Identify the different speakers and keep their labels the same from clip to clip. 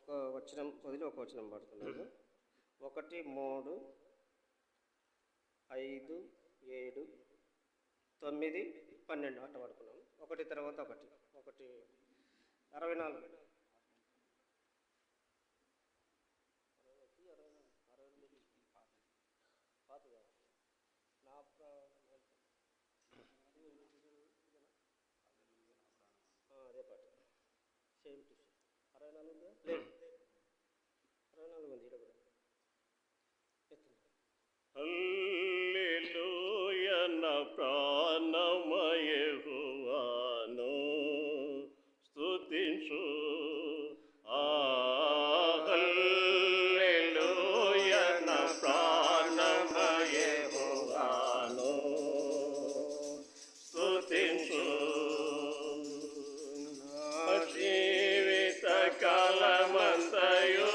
Speaker 1: ఒక వచనం వదిలి ఒక వచనం పడుతున్నాను. 1, 3, 5, 7, 9, 12 అట్ట పడుకున్నాము. ఒకటి తర్వాత ఒకటి 64 అదే పాట సేమ్ టు సేమ్ 64 లేదు 64 ఉంది ఇక్కడ
Speaker 2: హల్లెలూయా నా ప్రాణమా యెహోవాను స్తుతించు. హల్లెలూయా నా ప్రాణమా యెహోవాను స్తుతించు. జీవిత కాలమంతయు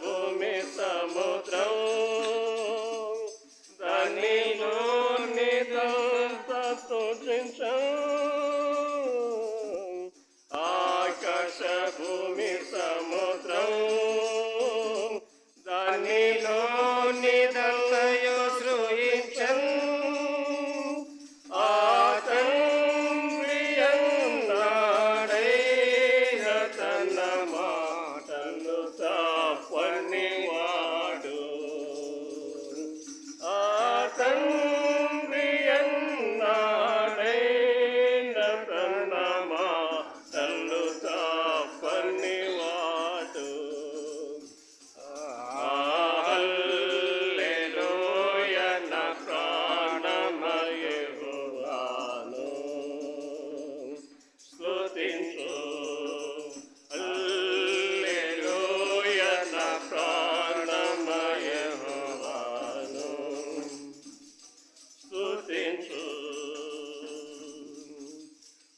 Speaker 2: భూమి సముద్రం దానిలో నిదంతా సూచించం. ఆకాశ భూమి సముద్రం దానిలో నిదంతయో సృజించం.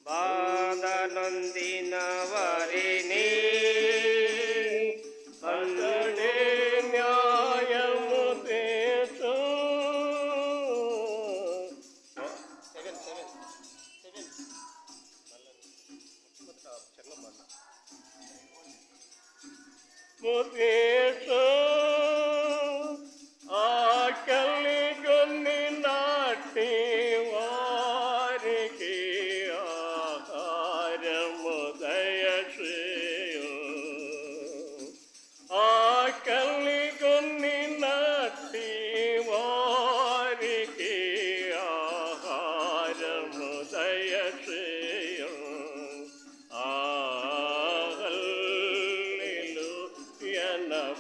Speaker 2: బాధనొందిన వారిని అందడే న్యాయము తీర్చు. ముతీర్చు ఆకలి కొన్ని నాటి వారికి ఆహార రక్షయం హల్లెలూయన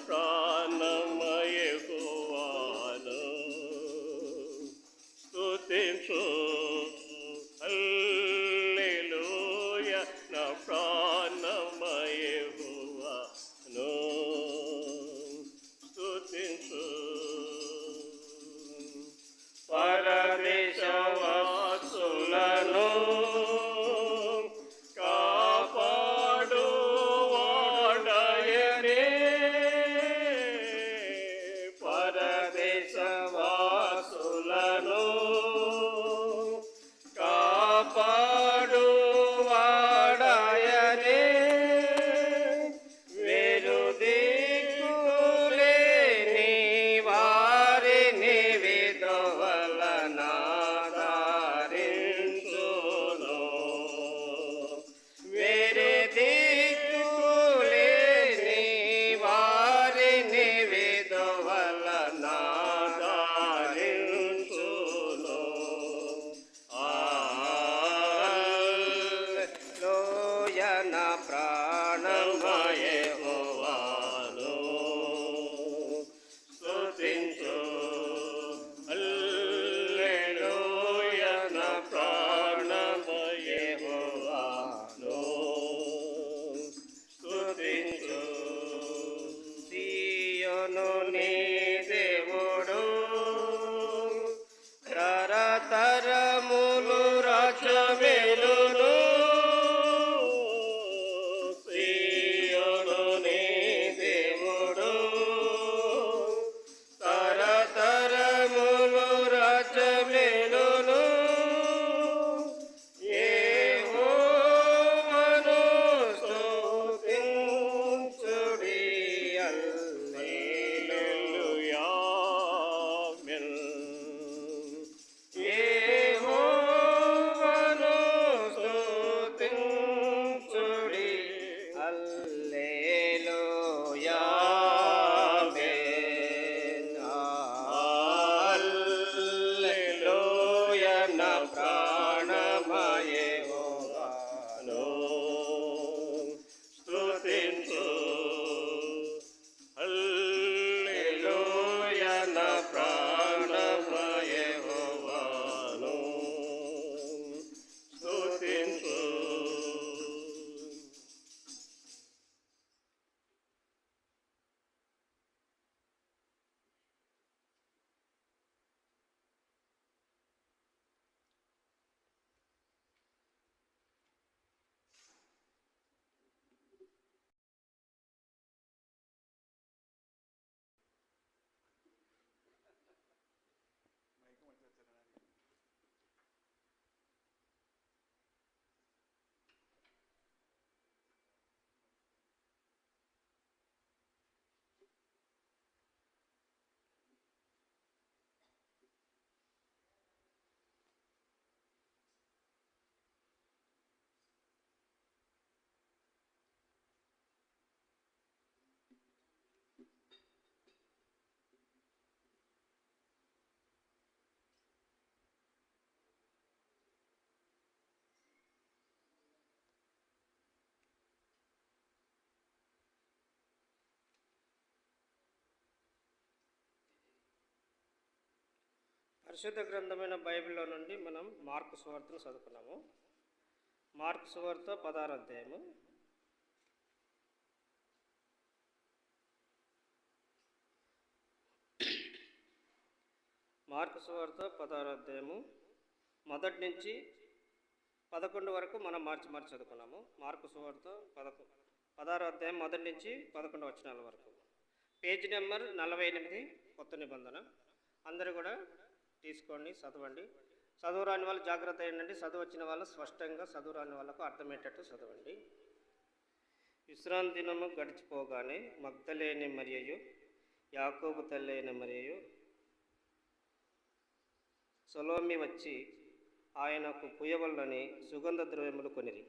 Speaker 2: ప్రాణమయెహోవాను స్తుతించు హల్లెలూయ నా ప్రాణమయెహోవాను స్తుతించు పరదేశవాసులను కాపాడు వాడయనే పరదేశవాసులను కాపాడు వాడయనే వేరు దిక్కులేని వారిని విధవలనాదరించును వేరే దిక్కులేని వారిని విధవలనాదరించును హల్లెలూయన ప్రాణమయెహోవాను స్తుతించు హల్లెలూయన ప్రాణమయెహోవాను స్తుతించు సీయోను నీ దేవుడు తరతరములు రాజ్యమేలును సీయోను నీ దేవుడు తరతరములు రాజ్యమేలును యెహోవాను స్తుతించుడి హల్లెలూయా ఆమేన్ యెహోవాను స్తుతించుడి హల్లెలూయా ఆమేన్ హల్లెలూయా నా ప్రాణమయెహోవాను స్తుతించు హల్లెలూయా నా ప్రాణమయెహోవాను స్తుతించు
Speaker 1: పరిశుద్ధ గ్రంథమైన బైబిల్లో నుండి మనం మార్కు సువార్తను చదువుకున్నాము. మార్కు సువార్త 16వ అధ్యాయము. మార్కు సువార్త 16వ అధ్యాయము మొదటి నుంచి 11 వరకు మనం మార్చి చదువుకున్నాము. మార్కు సువార్త 16వ అధ్యాయం మొదటి నుంచి 11 వచనాల వరకు. పేజ్ నెంబర్ 48 కొత్త నిబంధన. అందరూ కూడా తీసుకోండి, చదవండి. చదువు రాని వాళ్ళు జాగ్రత్త అయ్యండి. చదువు వచ్చిన వాళ్ళు స్పష్టంగా, చదువు రాని వాళ్ళకు అర్థమయ్యేటట్టు చదవండి. విశ్రాంతి దినము గడిచిపోగానే మగ్దలేని మరియయు యాకోబు తల్లి అయిన మరియయు సొలోమి వచ్చి ఆయనకు పుయ్యవల్లని సుగంధ ద్రవ్యములు కొనిరి.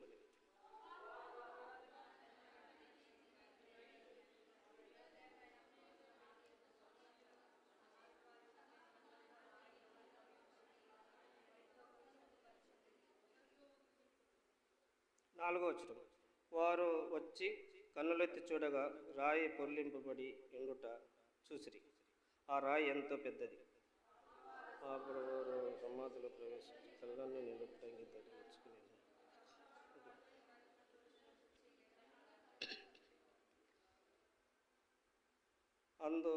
Speaker 1: 4వ వచనం. వారు వచ్చి కన్నులెత్తి చూడగా రాయి పొర్లింపబడి ఉండుట చూసిరి. ఆ రాయి ఎంతో పెద్దది. అప్పుడు వారు సమాధిలో ప్రవేశించి తెల్లని నిలుపుటంగి ధరించుకునేది. అందు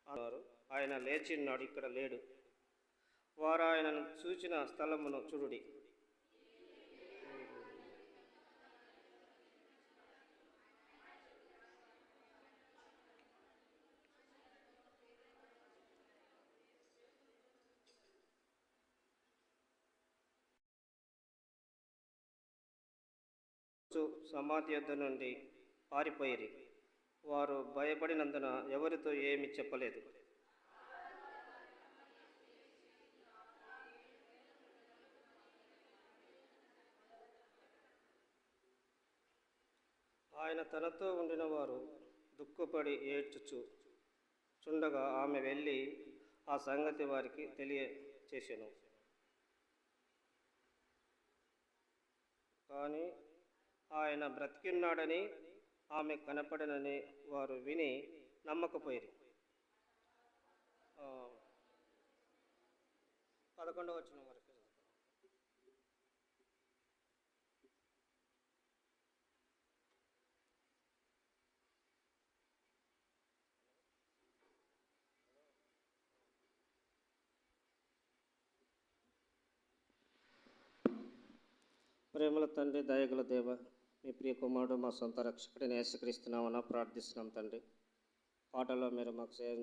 Speaker 1: అన్నారు, ఆయన లేచిన్నాడు, ఇక్కడ లేడు. వారు ఆయనను చూచిన స్థలమును చూడుడి. సమాధి యొద్ద నుండి పారిపోయిరి. వారు భయపడినందున ఎవరితో ఏమి చెప్పలేదు. ఆయన తనతో ఉండిన వారు దుఃఖపడి ఏడ్చుచు చుండగా ఆమె వెళ్ళి ఆ సంగతి వారికి తెలియచేసెను. కానీ ఆయన బ్రతికిన్నాడని ఆమె కనపడనని వారు విని నమ్మకపోయిరి. 11వ వచనం వరకు. ప్రేమల తండ్రి, దయగల దేవ, మీ ప్రియ కుమారుడు మా సొంత రక్షకుడిని యేసుక్రీస్తున్నామని ప్రార్థిస్తున్నాం తండ్రి. పాటలో మీరు మాకు సాయం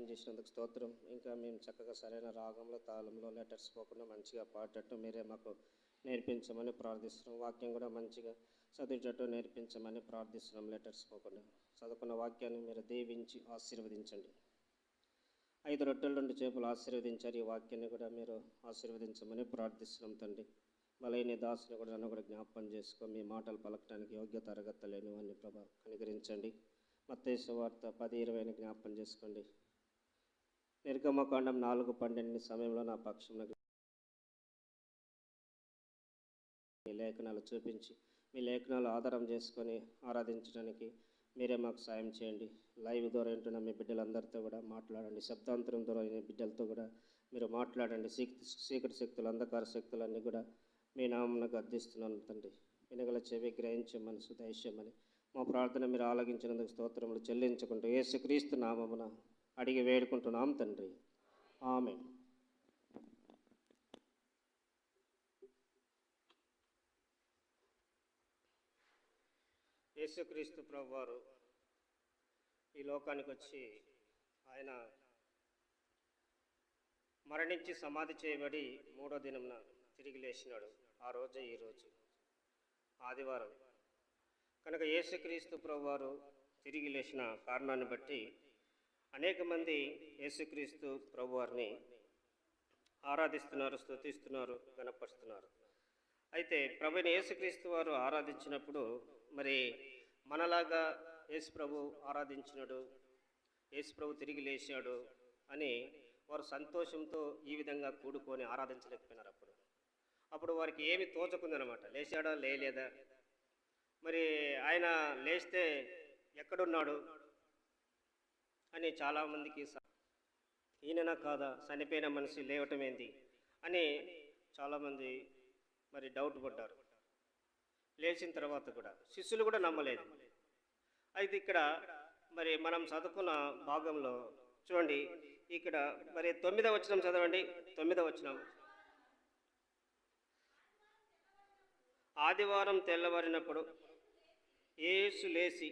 Speaker 1: చేసినందుకు స్తోత్రం. ఇంకా మేము చక్కగా సరైన రాగంలో, తాళంలో, లెటర్స్ పోకుండా మంచిగా పాడేటట్టు మీరే మాకు నేర్పించమని ప్రార్థిస్తున్నాం. వాక్యం కూడా మంచిగా చదివేటట్టు నేర్పించమని ప్రార్థిస్తున్నాం. లెటర్స్ పోకుండా చదువుకున్న వాక్యాన్ని మీరు దీవించి ఆశీర్వదించండి. 5 రొట్టెలు 2 చేపలు ఆశీర్వదించారు. ఈ వాక్యాన్ని కూడా మీరు ఆశీర్వదించమని ప్రార్థిస్తున్నాం తండ్రి. బలైన దాసుని కూడా నన్ను కూడా జ్ఞాపకం చేసుకో. మీ మాటలు పలకడానికి యోగ్యత అరగత్తలేను అని ప్రభా కనికరించండి. మత్తయి సువార్త 10:20 జ్ఞాపకం చేసుకోండి. నిర్గమకాండం 4:12 సమయంలో నా పక్షంలో మీ లేఖనాలు చూపించి మీ లేఖనాలు ఆధారం చేసుకొని ఆరాధించడానికి మీరే మాకు సాయం చేయండి. లైవ్ ద్వారా వింటున్న మీ బిడ్డలందరితో కూడా మాట్లాడండి. శబ్దాంతరం ద్వారా అయిన బిడ్డలతో కూడా మీరు మాట్లాడండి. చీకటి శక్తులు, అంధకార శక్తులన్నీ కూడా మీ నామమున గద్దిస్తున్నాను తండ్రి. వినగల చెవి, గ్రహించే మనసు దయచేయమని మా ప్రార్థన మీరు ఆలగించినందుకు స్తోత్రములు చెల్లించుకుంటూ యేసుక్రీస్తు నామమున అడిగి వేడుకుంటున్నాం తండ్రి. ఆమేన్. యేసుక్రీస్తు ప్రభువారు ఈ లోకానికి వచ్చి ఆయన మరణించి సమాధి చేయబడి 3వ దినమున తిరిగి లేచినాడు. ఆ రోజే ఈరోజు ఆదివారం కనుక యేసుక్రీస్తు ప్రభువారు తిరిగి లేచిన కారణాన్ని బట్టి అనేక మంది యేసుక్రీస్తు ప్రభువారిని ఆరాధిస్తున్నారు, స్తుతిస్తున్నారు, గణపరుస్తున్నారు. అయితే ప్రభుని యేసుక్రీస్తు వారు ఆరాధించినప్పుడు మరి మనలాగా యేసు ప్రభు ఆరాధించినాడు, యేసు ప్రభు తిరిగి లేచాడు అని వారు సంతోషంతో ఈ విధంగా కూడుకొని ఆరాధించలేకపోయినారు. అప్పుడు వారికి ఏమి తోచకుందనమాట. లేచాడా లేలేదా, మరి ఆయన లేస్తే ఎక్కడున్నాడు అని చాలామందికి ఈయననా కాదా, చనిపోయిన మనిషి లేవటం ఏంది అని చాలామంది మరి డౌట్ పడ్డారు. లేచిన తర్వాత కూడా శిష్యులు కూడా నమ్మలేదు. అయితే ఇక్కడ మరి మనం చదువుకున్న భాగంలో చూడండి, ఇక్కడ మరి 9వ వచనం చదవండి. 9వ వచనం. ఆదివారం తెల్లవారినప్పుడు యేసు లేచి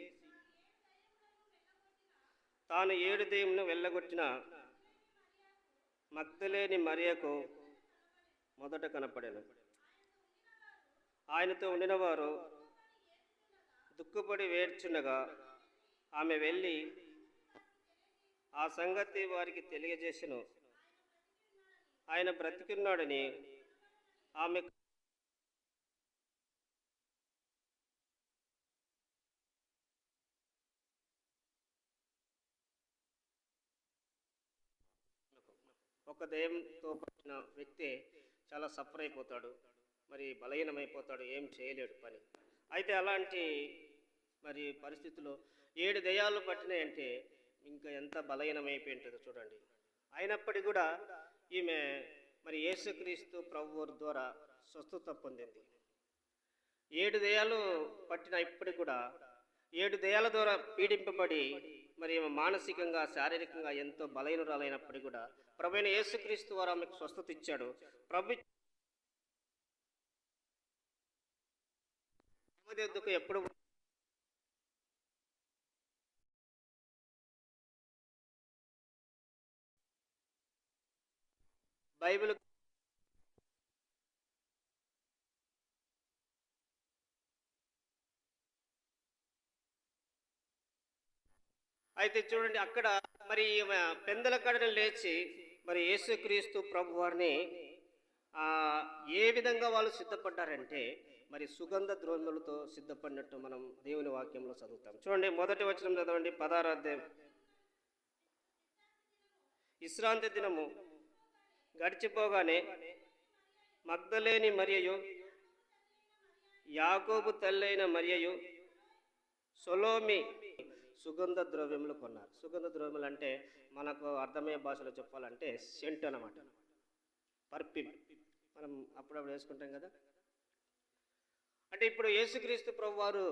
Speaker 1: తాను 7 దెయ్యములను వెళ్ళగొట్టిన మగ్దలేని మరియకు మొదట కనపడెను. ఆయనతో ఉండిన వారు దుఃఖపడి వేడ్చుండగా ఆమె వెళ్ళి ఆ సంగతి వారికి తెలియజేసెను. ఆయన బ్రతికున్నాడని ఆమె ఒక దెయ్యంతో పట్టిన వ్యక్తి చాలా సఫర్ అయిపోతాడు. మరి బలహీనమైపోతాడు, ఏం చేయలేడు పని. అయితే అలాంటి మరి పరిస్థితుల్లో 7 దెయ్యాలు పట్టినాయంటే ఇంకా ఎంత బలహీనమైపోయి ఉంటుందో చూడండి. అయినప్పటికీ కూడా ఈమె మరి యేసుక్రీస్తు ప్రభువారి ద్వారా స్వస్థత పొందింది. 7 దెయ్యాలు పట్టిన ఇప్పటికి కూడా 7 దెయ్యాల ద్వారా పీడింపబడి మరి ఈమె మానసికంగా శారీరకంగా ఎంతో బలహీనురాలైనప్పటికీ కూడా ప్రభువైన యేసుక్రీస్తు వారు ఆమెకు స్వస్థత ఇచ్చాడు. ప్రభు ఎద్దుకు ఎప్పుడు బైబిల్ అయితే చూడండి, అక్కడ మరి ఈమె పెందల కడను లేచి మరి యేసుక్రీస్తు ప్రభు వారిని ఏ విధంగా వాళ్ళు సిద్ధపడ్డారంటే మరి సుగంధ ద్రవ్యములతో సిద్ధపడినట్టు మనం దేవుని వాక్యంలో చదువుతాం. చూడండి, మొదటి వచనం చదవండి, 16వ అధ్యాయం. విశ్రాంతి దినము గడిచిపోగానే మగ్దలేని మరియయు, యాకోబు తల్లైన మరియయు, సొలోమి సుగంధ ద్రవ్యములు కొన్నారు. సుగంధ ద్రవ్యములు అంటే మనకు అర్థమయ్యే భాషలో చెప్పాలంటే సెంట్ అన్నమాట, పర్ఫ్యూమ్. మనం అప్పుడప్పుడు వేసుకుంటాం కదా. అంటే ఇప్పుడు యేసుక్రీస్తు ప్రభు వారు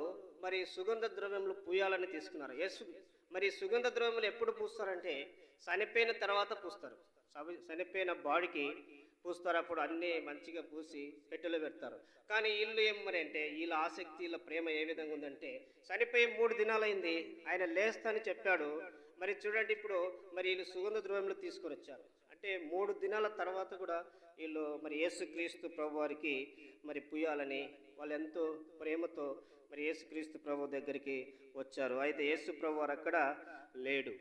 Speaker 1: మరి సుగంధ ద్రవ్యములు పూయాలని తీసుకున్నారు. మరి సుగంధ ద్రవ్యములు ఎప్పుడు పూస్తారంటే చనిపోయిన తర్వాత పూస్తారు. చనిపోయిన బాడీకి పూస్తారు. అప్పుడు అన్నీ మంచిగా పూసి పెట్టెలో పెడతారు. కానీ వీళ్ళు ఏమని అంటే వీళ్ళ ఆసక్తి, వీళ్ళ ప్రేమ ఏ విధంగా ఉందంటే చనిపోయి 3 దినాలైంది, ఆయన లేస్తానని చెప్పాడు. మరి చూడండి, ఇప్పుడు మరి వీళ్ళు సుగంధ ద్రవ్యములు తీసుకొని వచ్చారు. అంటే 3 దినాల తర్వాత కూడా వీళ్ళు మరి యేసుక్రీస్తు ప్రభు వారికి మరి పూయాలని వాళ్ళు ఎంతో ప్రేమతో మరి యేసుక్రీస్తు ప్రభు దగ్గరికి వచ్చారు. అయితే యేసు ప్రభు వారు అక్కడ లేడు,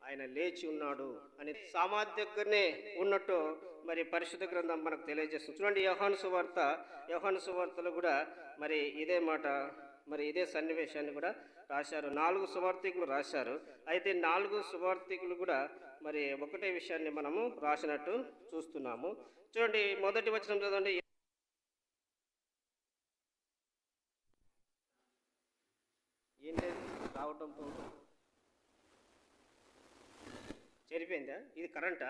Speaker 1: ఆయన లేచి ఉన్నాడు అని సమాధి దగ్గరనే ఉన్నట్టు మరి పరిశుద్ధ గ్రంథం మనకు తెలియజేస్తుంది. చూడండి, యోహాను సువార్తలో కూడా మరి ఇదే మాట, మరి ఇదే సన్నివేశాన్ని కూడా రాశారు. 4 సువార్తికులు రాశారు. అయితే 4 సువార్తికులు కూడా మరి ఒకటే విషయాన్ని మనము రాసినట్టు చూస్తున్నాము. చూడండి, మొదటి వచనం చదవండి. ఏంటది రావటం పోవటం చెరిపోయిందా? ఇది కరెంటా?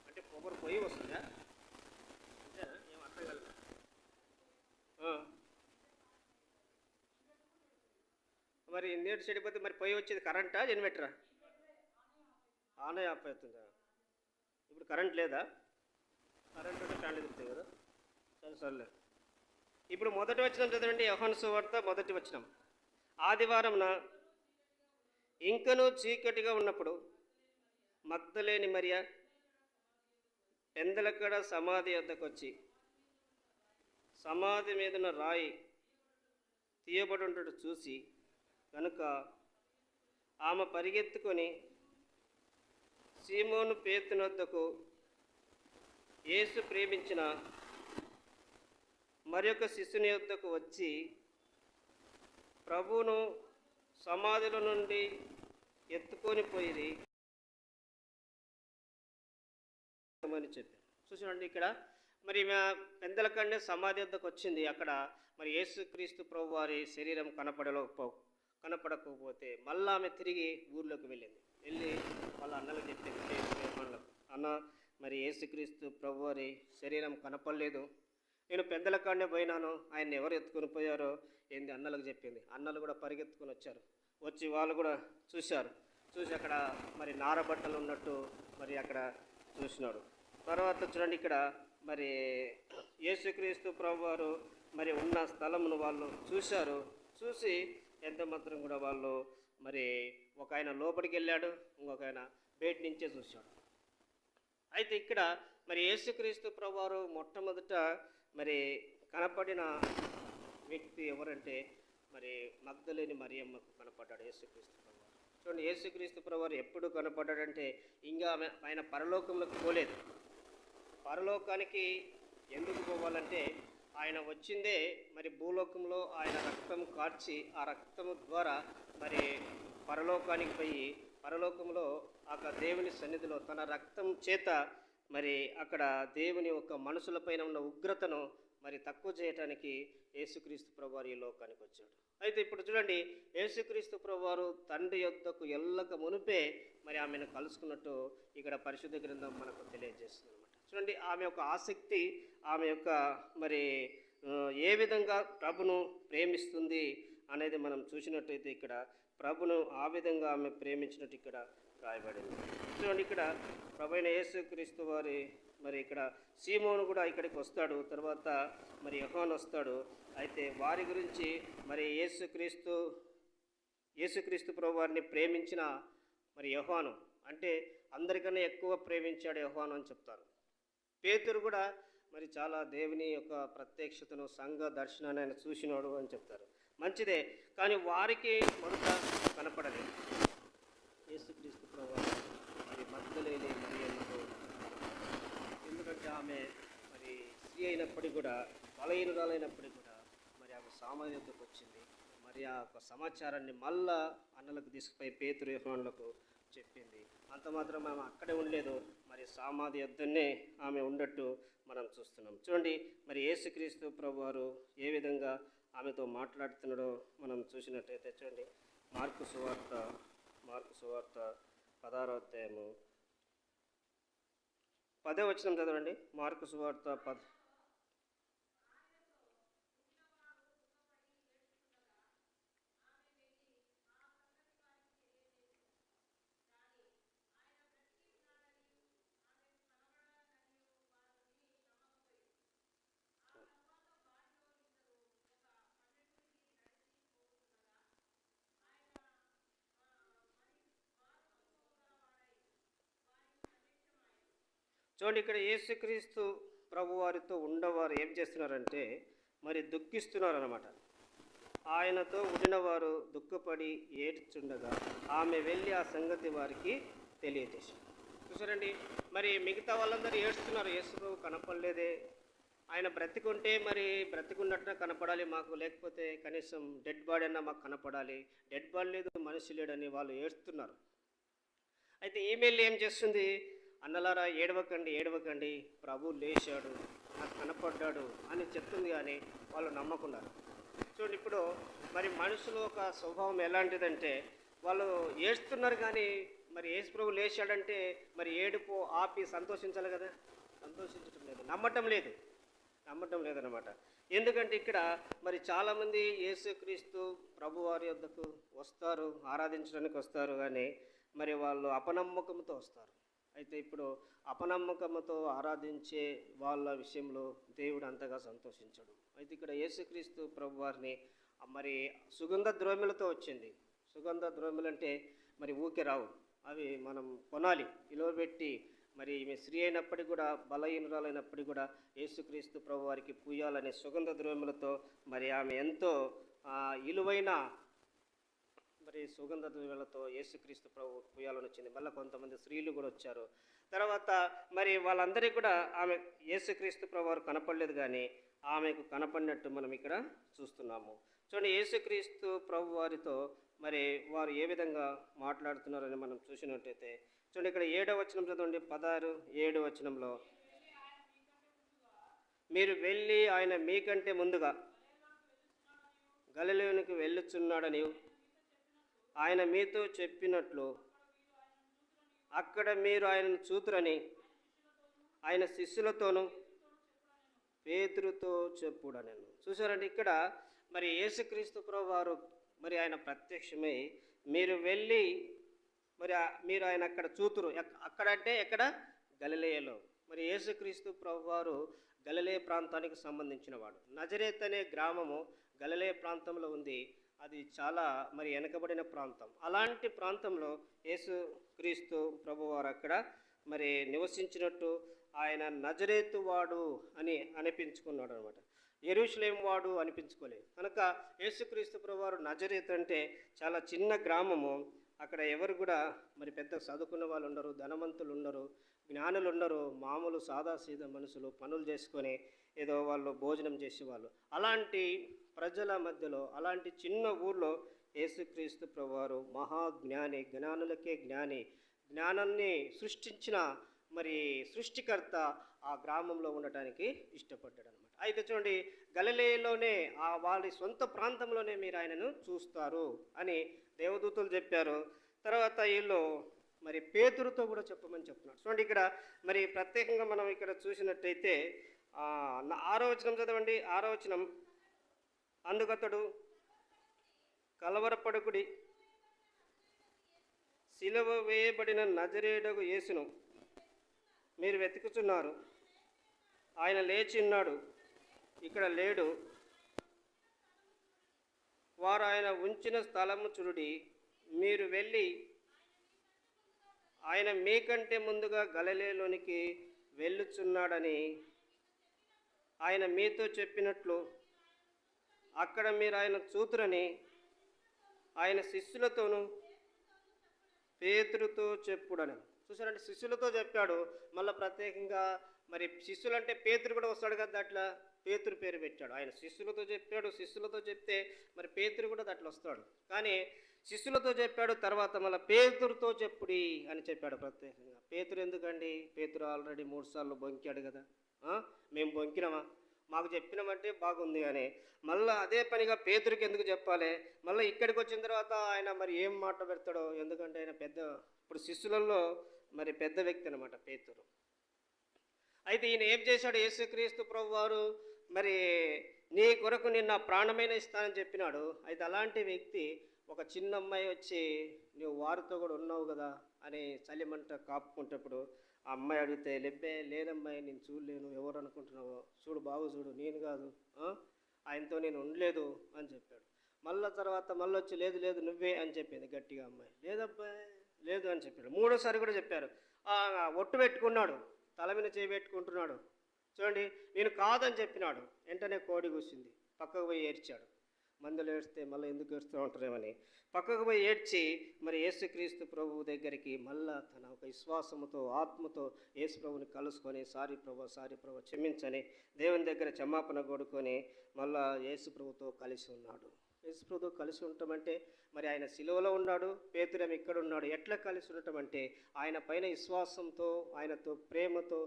Speaker 1: అంటే పొగరు పొయ్యి వస్తుందా? అంటే ఏం అర్థం కాలేదు. మరి నీటి చెడిపోతే మరి పొయ్యి వచ్చేది కరెంటా జనరేటరా? ఆనే ఆఫ్ అవుతుందా? ఇప్పుడు కరెంట్ లేదా? కరెంట్ ఉంటే ఫ్యాన్లు తిరుగుతాయి కదా. సరే. ఇప్పుడు మొదటి వచనం చదవండి, యోహాను సువార్త మొదటి వచనం. ఆదివారంన ఇంకనూ చీకటిగా ఉన్నప్పుడు మగ్దలేని మరియ పెందలకడ సమాధి వద్దకు వచ్చి సమాధి మీదన రాయి తీయబడి ఉండటం చూసి కనుక ఆమె పరిగెత్తుకొని సీమోను పేతుని వద్దకు, యేసు ప్రేమించిన మరొక శిష్యుని వద్దకు వచ్చి ప్రభువును సమాధిలో నుండి ఎత్తుకొని పోయి అని చెప్పారు. చూసామండి, ఇక్కడ మరి పెందలకండే సమాధి వద్దకు వచ్చింది. అక్కడ మరి యేసుక్రీస్తు ప్రభు వారి శరీరం కనపడకపోతే మళ్ళీ ఆమె తిరిగి ఊర్లోకి వెళ్ళి వాళ్ళ అన్నలకు చెప్పింది, అన్న మరి యేసుక్రీస్తు ప్రభు వారి శరీరం కనపడలేదు, నేను పెద్దలకాడనే పోయినాను, ఆయన ఎవరు ఎత్తుకొని పోయారో ఏంది అన్నలకు చెప్పింది. అన్నలు కూడా పరిగెత్తుకొని వచ్చి వాళ్ళు కూడా చూసి అక్కడ మరి నారబట్టలు ఉన్నట్టు మరి అక్కడ చూసినాడు. తర్వాత చూడండి, ఇక్కడ మరి యేసుక్రీస్తు ప్రభు వారు మరి ఉన్న స్థలమును వాళ్ళు చూసి ఎంత మాత్రం కూడా వాళ్ళు మరి ఒక ఆయన లోపలికి వెళ్ళాడు, ఇంకొక ఆయన బయట నుంచే చూశాడు. అయితే ఇక్కడ మరి యేసుక్రీస్తు ప్రభు వారు మొట్టమొదట మరి కనపడిన వ్యక్తి ఎవరంటే మరి మగ్దలేని మరియమ్మకు కనపడ్డాడు యేసుక్రీస్తు ప్రభు వారు. చూడండి, యేసుక్రీస్తు ప్రభు వారు ఎప్పుడు కనపడ్డాడంటే ఇంకా ఆయన పరలోకంలోకి పోలేదు. పరలోకానికి ఎందుకు పోవాలంటే ఆయన వచ్చిందే మరి భూలోకంలో ఆయన రక్తం కార్చి ఆ రక్తము ద్వారా మరి పరలోకానికి పోయి పరలోకంలో దేవుని సన్నిధిలో తన రక్తం చేత మరి అక్కడ దేవుని యొక్క మనుషులపైన ఉన్న ఉగ్రతను మరి తక్కువ చేయటానికి యేసుక్రీస్తు ప్రభువారు ఈ లోకానికి వచ్చాడు. అయితే ఇప్పుడు చూడండి, యేసుక్రీస్తు ప్రభువారు తండ్రి యొద్దకు ఎల్లక మునిపే మరి ఆమెను కలుసుకున్నట్టు ఇక్కడ పరిశుద్ధ గ్రంథం మనకు తెలియజేస్తుంది అనమాట. చూడండి, ఆమె యొక్క ఆసక్తి, ఆమె యొక్క మరి ఏ విధంగా ప్రభును ప్రేమిస్తుంది అనేది మనం చూసినట్టయితే ఇక్కడ ప్రభును ఆ విధంగా ఆమె ప్రేమించినట్టు ఇక్కడ రాయబడింది. చూడండి, ఇక్కడ ప్రభు అయిన యేసుక్రీస్తు వారి మరి ఇక్కడ సీమోను కూడా ఇక్కడికి వస్తాడు, తర్వాత మరి యోహాను వస్తాడు. అయితే వారి గురించి మరి యేసుక్రీస్తు ప్రభు వారిని ప్రేమించిన మరి యోహాను అంటే అందరికన్నా ఎక్కువ ప్రేమించాడు యోహాను అని చెప్తారు. పేతురు కూడా మరి చాలా దేవుని యొక్క ప్రత్యక్షతను సంఘ దర్శనాన్ని ఆయన చూసినాడు అని చెప్తారు. మంచిదే, కానీ వారికి మొదట కనపడలేదు. యేసుక్రీస్తు ప్రభువారు మరి మగ్దలేని మరియమ్మకు, ఎందుకంటే ఆమె మరి స్త్రీ అయినప్పటికీ కూడా, బలహీనురాలైనప్పటికీ కూడా మరి ఆమె సామాన్యతకు వచ్చింది. మరి ఆ యొక్క సమాచారాన్ని మళ్ళా అన్నలకు తీసుకుపోయి పేతురు యోహానులకు చెప్పింది. అంత మాత్రం ఆమె అక్కడే ఉండలేదు, మరి సమాధి యొద్దనే ఆమె ఉండట్టు మనం చూస్తున్నాం. చూడండి, మరి యేసుక్రీస్తు ప్రభువారు ఏ విధంగా ఆమెతో మాట్లాడుతున్నాడో మనం చూసినట్టయితే చూడండి, మార్కు సువార్త 16వ అధ్యాయము 10వ వచనం చదవండి. మార్కు సువార్త 10. చూడండి, ఇక్కడ యేసుక్రీస్తు ప్రభువారితో ఉండవారు ఏం చేస్తున్నారంటే మరి దుఃఖిస్తున్నారు అన్నమాట. ఆయనతో ఉండినవారు దుఃఖపడి ఏడ్చుండగా ఆమె వెళ్ళి ఆ సంగతి వారికి తెలియజేశారు. చూసారండి, మరి మిగతా వాళ్ళందరూ ఏడుస్తున్నారు, యేసు ప్రభు కనపడలేదే, ఆయన బ్రతికుంటే మరి బ్రతికున్నట్టుగా కనపడాలి మాకు, లేకపోతే కనీసం డెడ్ బాడీ అన్నా మాకు కనపడాలి, డెడ్ బాడీ లేదు మనిషి లేడని వాళ్ళు ఏడుస్తున్నారు. అయితే ఈమెయిల్ ఏం చేస్తుంది, అన్నలారా ఏడవకండి, ప్రభు లేచాడు, నాకు కనపడ్డాడు అని చెప్తుంది, కానీ వాళ్ళు నమ్మకున్నారు. చూడండి, ఇప్పుడు మరి మనుషులు ఒక స్వభావం ఎలాంటిదంటే వాళ్ళు ఏడుస్తున్నారు, కానీ మరి యేసు ప్రభు లేచాడంటే మరి ఏడుపు ఆపి సంతోషించాలి కదా, సంతోషించడం లేదు, నమ్మటం లేదన్నమాట. ఎందుకంటే ఇక్కడ మరి చాలామంది యేసుక్రీస్తు ప్రభువారి వద్దకు వస్తారు, ఆరాధించడానికి వస్తారు, కానీ మరి వాళ్ళు అపనమ్మకంతో వస్తారు. అయితే ఇప్పుడు అపనమ్మకంతో ఆరాధించే వాళ్ళ విషయంలో దేవుడు అంతగా సంతోషించడు. అయితే ఇక్కడ యేసుక్రీస్తు ప్రభువారిని మరి సుగంధ ద్రవ్యములతో వచ్చింది. సుగంధ ద్రవ్యములు అంటే మరి ఊకే రావు, అవి మనం కొనాలి, విలువ పెట్టి. మరి ఈమె స్త్రీ అయినప్పటికీ కూడా, బలహీనురాలైనప్పటికీ కూడా యేసుక్రీస్తు ప్రభువారికి పూయాలనే సుగంధ ద్రవ్యములతో మరి ఆమె ఎంతో విలువైన మరి సుగంధ ద్రవ్యాలతో యేసుక్రీస్తు ప్రభు పూయాలని వచ్చింది. మళ్ళీ కొంతమంది స్త్రీలు కూడా వచ్చారు. తర్వాత మరి వాళ్ళందరికీ కూడా ఆమె యేసుక్రీస్తు ప్రభు వారు కనపడలేదు, కానీ ఆమెకు కనపడినట్టు మనం ఇక్కడ చూస్తున్నాము. చూడండి, యేసుక్రీస్తు ప్రభు వారితో మరి వారు ఏ విధంగా మాట్లాడుతున్నారని మనం చూసినట్టయితే చూడండి, ఇక్కడ 7వ వచనం చదవండి. 7వ వచనంలో, మీరు వెళ్ళి ఆయన మీకంటే ముందుగా గలిలయలోనికి వెళ్ళుచున్నాడని ఆయన మీతో చెప్పినట్లు అక్కడ మీరు ఆయనను చూతురని ఆయన శిష్యులతోనూ పేతురుతో చెప్పుడనెను. చూసారండి, ఇక్కడ మరి యేసుక్రీస్తు ప్రభువారు మరి ఆయన ప్రత్యక్షమై మీరు వెళ్ళి మరి మీరు ఆయన అక్కడ చూతురు. అక్కడంటే ఎక్కడ? గలిలయలో. మరి యేసుక్రీస్తు ప్రభువారు గలిలయ ప్రాంతానికి సంబంధించిన వాడు. నజరేత్ అనే గ్రామము గలిలయ ప్రాంతంలో ఉంది. అది చాలా మరి వెనకబడిన ప్రాంతం. అలాంటి ప్రాంతంలో యేసుక్రీస్తు ప్రభువారు అక్కడ మరి నివసించినట్టు ఆయన నజరేతు వాడు అని అనిపించుకున్నాడు అనమాట. యెరూషలేం వాడు అనిపించుకోలేదు. కనుక యేసుక్రీస్తు ప్రభువారు నజరేతు అంటే చాలా చిన్న గ్రామము. అక్కడ ఎవరు కూడా మరి పెద్ద చదువుకున్న వాళ్ళు ఉండరు, ధనవంతులు ఉండరు, జ్ఞానులు ఉండరు. మామూలు సాదాసీదా మనుషులు పనులు చేసుకొని ఏదో వాళ్ళు భోజనం చేసేవాళ్ళు. అలాంటి ప్రజల మధ్యలో, అలాంటి చిన్న ఊర్లో యేసుక్రీస్తు ప్రభువారు మహాజ్ఞాని, జ్ఞానులకే జ్ఞాని, జ్ఞానాన్ని సృష్టించిన మరి సృష్టికర్త ఆ గ్రామంలో ఉండటానికి ఇష్టపడ్డాడు అనమాట. అయితే చూడండి, గలిలయలోనే వారి సొంత ప్రాంతంలోనే మీరు ఆయనను చూస్తారు అని దేవదూతలు చెప్పారు. తర్వాత వీళ్ళు మరి పేతురుతో కూడా చెప్పమని చెప్తున్నారు. చూడండి, ఇక్కడ మరి ప్రత్యేకంగా మనం ఇక్కడ చూసినట్టయితే 6వ వచనం చదవండి. 6వ వచనం, అందుకతడు కలవరపడుకుడి, సిలువ వేయబడిన నజరేయుడగు యేసును మీరు వెతుకుతున్నారు. ఆయన లేచి ఉన్నాడు, ఇక్కడ లేడు. వారు ఆయన ఉంచిన స్థలము చూడుడి. మీరు వెళ్ళి ఆయన మీకంటే ముందుగా గలిలయలోనికి వెళ్ళుచున్నాడని ఆయన మీతో చెప్పినట్లు అక్కడ మీరు ఆయన చూతురని ఆయన శిష్యులతోనూ పేతురుతో చెప్పుడని. చూసారంటే, శిష్యులతో చెప్పాడు. మళ్ళీ ప్రత్యేకంగా మరి శిష్యులు అంటే పేతురు కూడా వస్తాడు కదా, అట్లా పేతురు పేరు పెట్టాడు. ఆయన శిష్యులతో చెప్పాడు. శిష్యులతో చెప్తే మరి పేతురు కూడా అట్లా వస్తాడు. కానీ శిష్యులతో చెప్పాడు, తర్వాత మళ్ళీ పేతురుతో చెప్పుడి అని చెప్పాడు ప్రత్యేకంగా. పేతురు ఎందుకండి? పేతురు ఆల్రెడీ 3 సార్లు బొంకాడు కదా. మేము బొంకినామా? మాకు చెప్పినామంటే బాగుంది అని మళ్ళీ అదే పనిగా పేతురికి ఎందుకు చెప్పాలి? మళ్ళీ ఇక్కడికి వచ్చిన తర్వాత ఆయన మరి ఏం మాట పెడతాడో, ఎందుకంటే ఆయన ఇప్పుడు శిష్యులలో మరి పెద్ద వ్యక్తి అనమాట పేతురు. అయితే ఈయన ఏం చేశాడు? యేసుక్రీస్తు ప్రభు వారు మరి నీ కొరకు నేను నా ప్రాణమైన ఇస్తానని చెప్పినాడు. అయితే అలాంటి వ్యక్తి ఒక చిన్న అమ్మాయి వచ్చి నువ్వు వారితో కూడా ఉన్నావు కదా అని చలిమంట కాపుకుంటప్పుడు ఆ అమ్మాయి అడిగితే, లేదమ్మాయి, నేను చూడలేను, ఎవరు అనుకుంటున్నావో చూడు, బాగు చూడు, నేను కాదు, ఆయనతో నేను ఉండలేదు అని చెప్పాడు. తర్వాత మళ్ళీ వచ్చి లేదు నువ్వే అని చెప్పింది గట్టిగా అమ్మాయి. లేదబ్బాయి, లేదు అని చెప్పాడు. 3వసారి కూడా చెప్పారు. ఒట్టు పెట్టుకున్నాడు, తల మీద చేయబెట్టుకుంటున్నాడు. చూడండి, నేను కాదని చెప్పినాడు. వెంటనే కోడి కూసింది, పక్కకు పోయి ఏడ్చాడు. మందులు ఏడ్స్తే మళ్ళీ ఎందుకు ఏడుస్తూ ఉంటారేమని పక్కకు పోయి ఏడ్చి మరి యేసుక్రీస్తు ప్రభువు దగ్గరికి మళ్ళా తన ఒక విశ్వాసముతో ఆత్మతో యేసు ప్రభుని కలుసుకొని సారీ ప్రభు క్షమించని దేవుని దగ్గర క్షమాపణ కొడుకొని మళ్ళా యేసు ప్రభుతో కలిసి ఉన్నాడు. యేసు ప్రభుతో కలిసి ఉండటం మరి ఆయన సిలువలో ఉన్నాడు, పేతురేమో ఇక్కడ ఉన్నాడు. ఎట్లా కలిసి ఉండటం అంటే ఆయన పైన విశ్వాసంతో, ఆయనతో ప్రేమతో,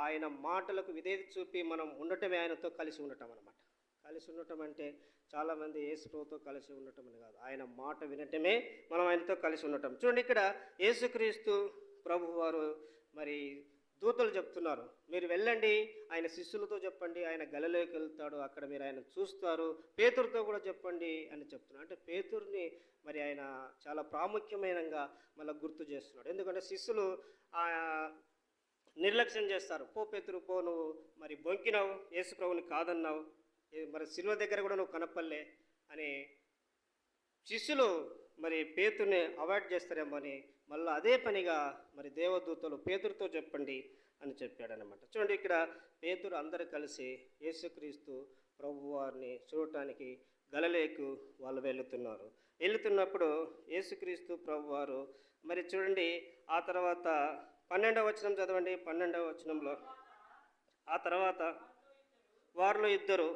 Speaker 1: ఆయన మాటలకు విధేయత చూపి మనం ఉండటమే ఆయనతో కలిసి ఉండటం అనమాట. కలిసి ఉండటం అంటే చాలామంది యేసు ప్రభుతో కలిసి ఉండటం అని కాదు, ఆయన మాట వినటమే మనం ఆయనతో కలిసి ఉండటం. చూడండి, ఇక్కడ యేసుక్రీస్తు ప్రభు వారు మరి దూతలు చెప్తున్నారు, మీరు వెళ్ళండి, ఆయన శిష్యులతో చెప్పండి, ఆయన గలిలయకి వెళ్తాడు, అక్కడ మీరు ఆయన చూస్తారు, పేతురుతో కూడా చెప్పండి అని చెప్తున్నారు. అంటే పేతురుని మరి ఆయన చాలా ప్రాముఖ్యమైనగా మళ్ళీ గుర్తు చేస్తున్నాడు. ఎందుకంటే శిష్యులు నిర్లక్ష్యం చేస్తారు. పో పేతురు పో, నువ్వు మరి బొంకినావు, యేసు ప్రభుని కాదన్నావు, మరి సిలువ దగ్గర కూడా నువ్వు కనపల్లే అని శిష్యులు మరి పేతురుని అవాయిడ్ చేస్తారేమో అని మళ్ళీ అదే పనిగా మరి దేవదూతలు పేతురుతో చెప్పండి అని చెప్పాడనమాట. చూడండి, ఇక్కడ పేతురు అందరూ కలిసి యేసుక్రీస్తు ప్రభువారిని చూడటానికి గలిలయకు వాళ్ళు వెళుతున్నప్పుడు యేసుక్రీస్తు ప్రభువారు మరి చూడండి, ఆ తర్వాత 12వ వచనం చదవండి. 12వ వచనంలో, ఆ తర్వాత వారిలో ఇద్దరు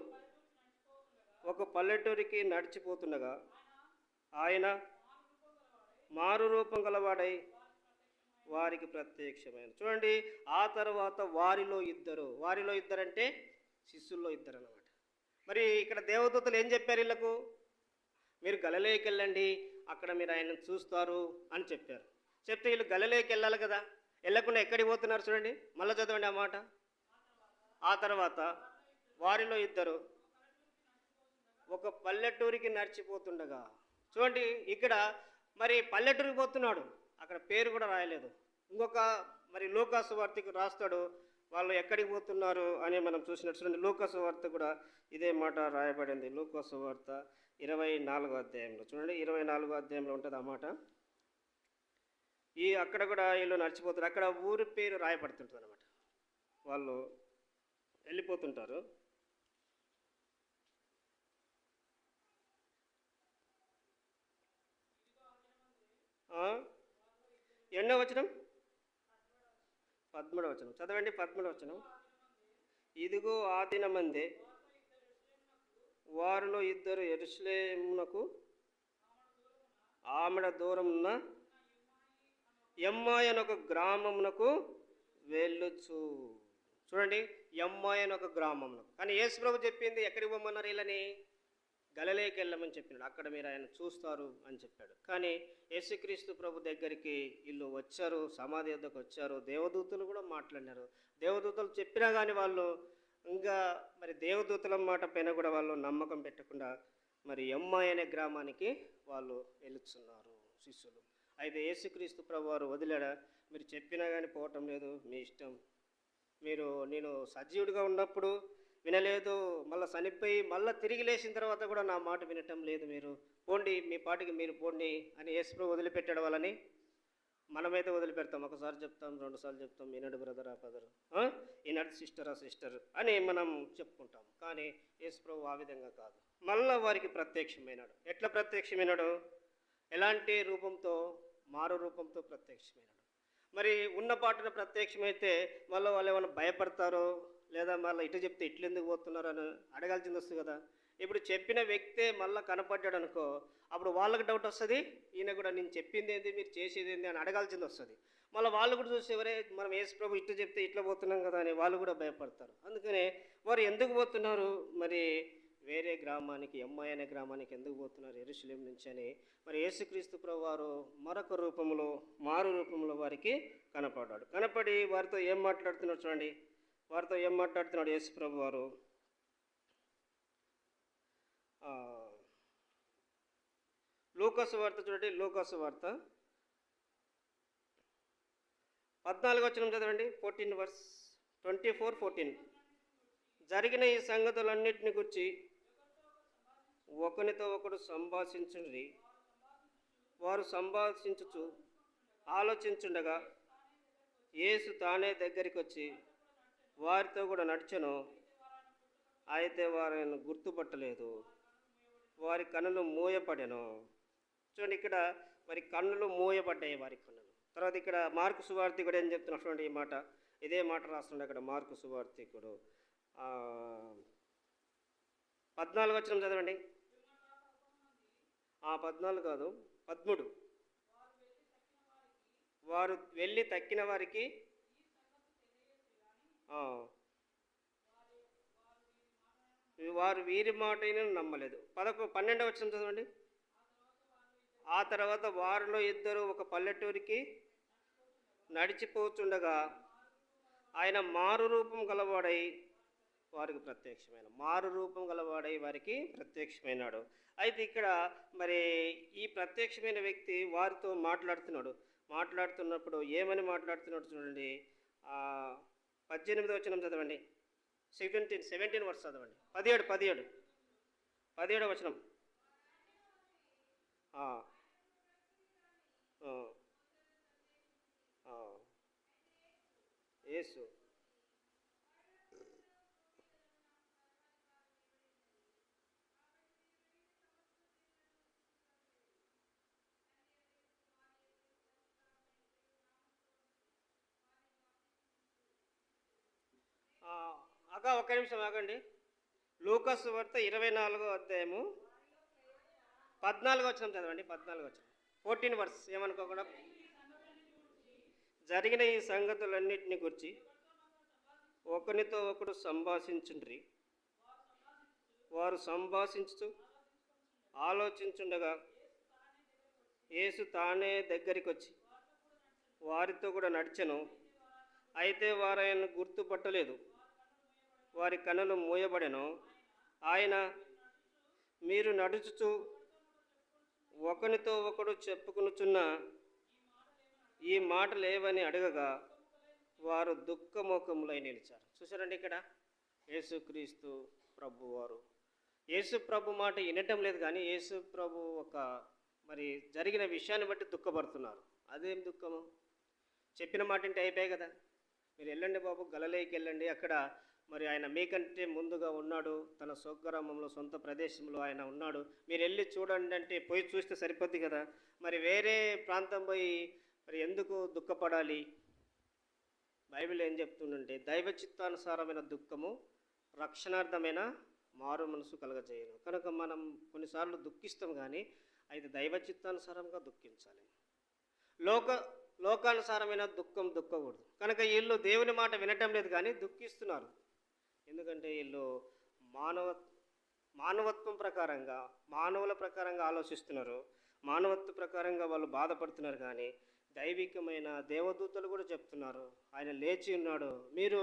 Speaker 1: ఒక పల్లెటూరికి నడిచిపోతుండగా ఆయన మారు రూపం గలవాడై వారికి ప్రత్యక్షమైన. చూడండి, ఆ తర్వాత వారిలో ఇద్దరంటే శిష్యుల్లో ఇద్దరు అన్నమాట. మరి ఇక్కడ దేవదూతలు ఏం చెప్పారు వీళ్ళకు? మీరు గలిలయకి వెళ్ళండి, అక్కడ మీరు ఆయనను చూస్తారు అని చెప్పారు. చెప్తే వీళ్ళు గలిలయకి వెళ్ళాలి కదా, వెళ్ళకుండా ఎక్కడికి పోతున్నారు? చూడండి, మళ్ళీ చదవండి ఆ మాట. ఆ తర్వాత వారిలో ఇద్దరు ఒక పల్లెటూరికి నడిచిపోతుండగా. చూడండి, ఇక్కడ మరి పల్లెటూరికి పోతున్నాడు, అక్కడ పేరు కూడా రాయలేదు. ఇంకొక మరి లూకా సువార్తకు రాస్తాడు వాళ్ళు ఎక్కడికి పోతున్నారు అని మనం చూసినట్టు. చూడండి, లూకా సువార్త కూడా ఇదే మాట రాయబడింది. లూకా సువార్త 24వ అధ్యాయంలో చూడండి, 24వ అధ్యాయంలో ఉంటుంది ఆ మాట. అక్కడ కూడా వీళ్ళు నడిచిపోతారు, అక్కడ ఊరి పేరు రాయబడుతుంటుంది అనమాట. వాళ్ళు వెళ్ళిపోతుంటారు. ఎన్నో వచనం? 13వ వచనం చదవండి. 13వ వచనం, ఇదిగో ఆ దినమందే వారిలో ఇద్దరు యెరూషలేమునకు ఆమెడ దూరమున్న ఎమ్మాయి అని ఒక గ్రామమునకు వెళ్ళొచ్చు. చూడండి, ఎమ్మాయి అని ఒక గ్రామమునకు. కానీ యేసు ప్రభు చెప్పింది ఎక్కడికి పోమన్నారు వీళ్ళని? గలిలయకి వెళ్ళమని చెప్పినాడు. అక్కడ మీరు ఆయన చూస్తారు అని చెప్పాడు. కానీ యేసుక్రీస్తు ప్రభు దగ్గరికి వీళ్ళు వచ్చారు, సమాధి వద్దకు వచ్చారు. దేవదూతలు కూడా మాట్లాడినారు. దేవదూతలు చెప్పినా కానీ వాళ్ళు ఇంకా మరి దేవదూతల మాట పైన కూడా వాళ్ళు నమ్మకం పెట్టకుండా మరి ఎమ్మాయి అనే గ్రామానికి వాళ్ళు వెళుతున్నారు శిష్యులు. అయితే యేసుక్రీస్తు ప్రభు వారు వదిలేడా? మీరు చెప్పినా కానీ పోవటం లేదు, మీ ఇష్టం. నేను సజీవుడిగా ఉన్నప్పుడు వినలేదు, మళ్ళీ చనిపోయి మళ్ళీ తిరిగి లేచిన తర్వాత కూడా నా మాట వినటం లేదు, మీరు పోండి, మీ పాటికి మీరు పోండి అని యేసు ప్రభు వదిలిపెట్టాడు వాళ్ళని. మనమైతే వదిలిపెడతాం, ఒకసారి చెప్తాం, రెండుసార్లు చెప్తాం, ఈనాడు బ్రదర్ ఆ బ్రదర్, ఈనాడు సిస్టర్ ఆ సిస్టర్ అని మనం చెప్పుకుంటాం. కానీ యేసు ప్రభు ఆ విధంగా కాదు. మళ్ళా వారికి ప్రత్యక్షమైనాడు. ఎట్లా ప్రత్యక్షమైనాడు? ఎలాంటి రూపంతో? మారు రూపంతో ప్రత్యక్షమైనాడు. మరి ఉన్న పాటన ప్రత్యక్షమైతే మళ్ళీ వాళ్ళు ఏమైనా భయపడతారో, లేదా మళ్ళీ ఇటు చెప్తే ఇట్లు ఎందుకు పోతున్నారు అని అడగాల్సింది వస్తుంది కదా. ఇప్పుడు చెప్పిన వ్యక్తే మళ్ళీ కనపడ్డాడు అనుకో, అప్పుడు వాళ్ళకి డౌట్ వస్తుంది, ఈయన కూడా నేను చెప్పింది ఏంటి, మీరు చేసేది ఏంటి అని అడగాల్సింది వస్తుంది. మళ్ళీ వాళ్ళు కూడా చూసేవరే, మనం యేసు ప్రభు ఇట్లు చెప్తే ఇట్లా పోతున్నాం కదా అని వాళ్ళు కూడా భయపడతారు. అందుకనే వారు ఎందుకు పోతున్నారు? మరి వేరే గ్రామానికి, ఎమ్మాయి అనే గ్రామానికి ఎందుకు పోతున్నారు యెరూషలేం నుంచి అని మరి యేసుక్రీస్తు ప్రభు వారు మరొక రూపంలో, మారు రూపంలో వారికి కనపడ్డాడు. కనపడి వారితో ఏం మాట్లాడుతున్నాడు చూడండి. వారితో ఏం మాట్లాడుతున్నాడు యేసు ప్రభు వారు? లూకాసు వార్త చూడండి. లూకాసు వార్త 14వ వచనం చదవండి. 14 verse 24-14. జరిగిన ఈ సంగతులన్నిటిని గురించి ఒకరితో ఒకడు సంభాషించుండ్రి. వారు సంభాషించుచు ఆలోచించుండగా యేసు తానే దగ్గరికి వచ్చి వారితో కూడా నడిచెను. అయితే వారిని గుర్తుపట్టలేదు, వారి కన్నులు మూయపడెను. చూడండి, ఇక్కడ మరి కన్నులు మూయబడ్డాయి వారి కన్నులు. తర్వాత ఇక్కడ మార్కు సువార్తికుడు ఏం చెప్తున్నా చూడండి, ఈ మాట, ఇదే మాట రాస్తుండే అక్కడ మార్కు సువార్తికుడు. 14వ వచనం చదవండి. 14 కాదు, 13. వారు వెళ్ళి తక్కిన వారికి వారు వీరి మాటైనా నమ్మలేదు. 12వ వచనం చదవండి. ఆ తర్వాత వారిలో ఇద్దరు ఒక పల్లెటూరికి నడిచిపోతుండగా ఆయన మారు రూపం గలవాడై వారికి ప్రత్యక్షమైన, మారు రూపం గలవాడై వారికి ప్రత్యక్షమైనాడు. అయితే ఇక్కడ మరి ఈ ప్రత్యక్షమైన వ్యక్తి వారితో మాట్లాడుతున్నప్పుడు ఏమని మాట్లాడుతున్నాడు చూడండి. 18వ వచనం చదవండి. 17 వర్స్ చదవండి. 17వ వచనం. యేసు ఒక్క నిమిషం ఆగండి. లూకాసు వార్త 24వ అధ్యాయము 14వ వచనం చదవండి. 14వ వచనం, 14 వర్స్. ఏమనుకోకుండా, జరిగిన ఈ సంగతులన్నిటిని గురించి ఒకరితో ఒకడు సంభాషించుండ్రి. వారు సంభాషించు ఆలోచించుండగా యేసు తానే దగ్గరికి వచ్చి వారితో కూడా నడిచెను. అయితే వారు ఆయన గుర్తుపట్టలేదు, వారి కన్నులు మూయబడెను. ఆయన మీరు నడుచుచు ఒకరితో ఒకడు చెప్పుకొనుచున్న ఈ మాటలు ఏవని అడగగా వారు దుఃఖముఖములై నిలిచారు. చూసారండి, ఇక్కడ యేసుక్రీస్తు ప్రభు వారు యేసు ప్రభు మాట వినటం లేదు, కానీ యేసు ప్రభు ఒక మరి జరిగిన విషయాన్ని బట్టి దుఃఖపడుతున్నారు. అదేం దుఃఖము? చెప్పిన మాట అంటే అయిపోయాయి కదా, మీరు వెళ్ళండి బాబు, గలిలయకి వెళ్ళండి, అక్కడ మరి ఆయన మీకంటే ముందుగా ఉన్నాడు, తన స్వగ్రామంలో సొంత ప్రదేశంలో ఆయన ఉన్నాడు, మీరు వెళ్ళి చూడండి అంటే పోయి చూస్తే సరిపోద్ది కదా. మరి వేరే ప్రాంతం పోయి మరి ఎందుకు దుఃఖపడాలి? బైబిల్ ఏం చెప్తుందంటే దైవ చిత్తానుసారమైన దుఃఖము రక్షణార్థమైన మారు మనసు కలగజేయను. కనుక మనం కొన్నిసార్లు దుఃఖిస్తాం, కానీ అయితే దైవ చిత్తానుసారంగా దుఃఖించాలి. లోకానుసారమైన దుఃఖం దుఃఖకూడదు. కనుక వీళ్ళు దేవుని మాట వినటం లేదు కానీ దుఃఖిస్తున్నారు. ఎందుకంటే వీళ్ళు మానవ మానవత్వం ప్రకారంగా మానవుల ప్రకారంగా ఆలోచిస్తున్నారు. మానవత్వ ప్రకారంగా వాళ్ళు బాధపడుతున్నారు. కానీ దైవికమైన దేవదూతలు కూడా చెప్తున్నారు ఆయన లేచి ఉన్నాడు, మీరు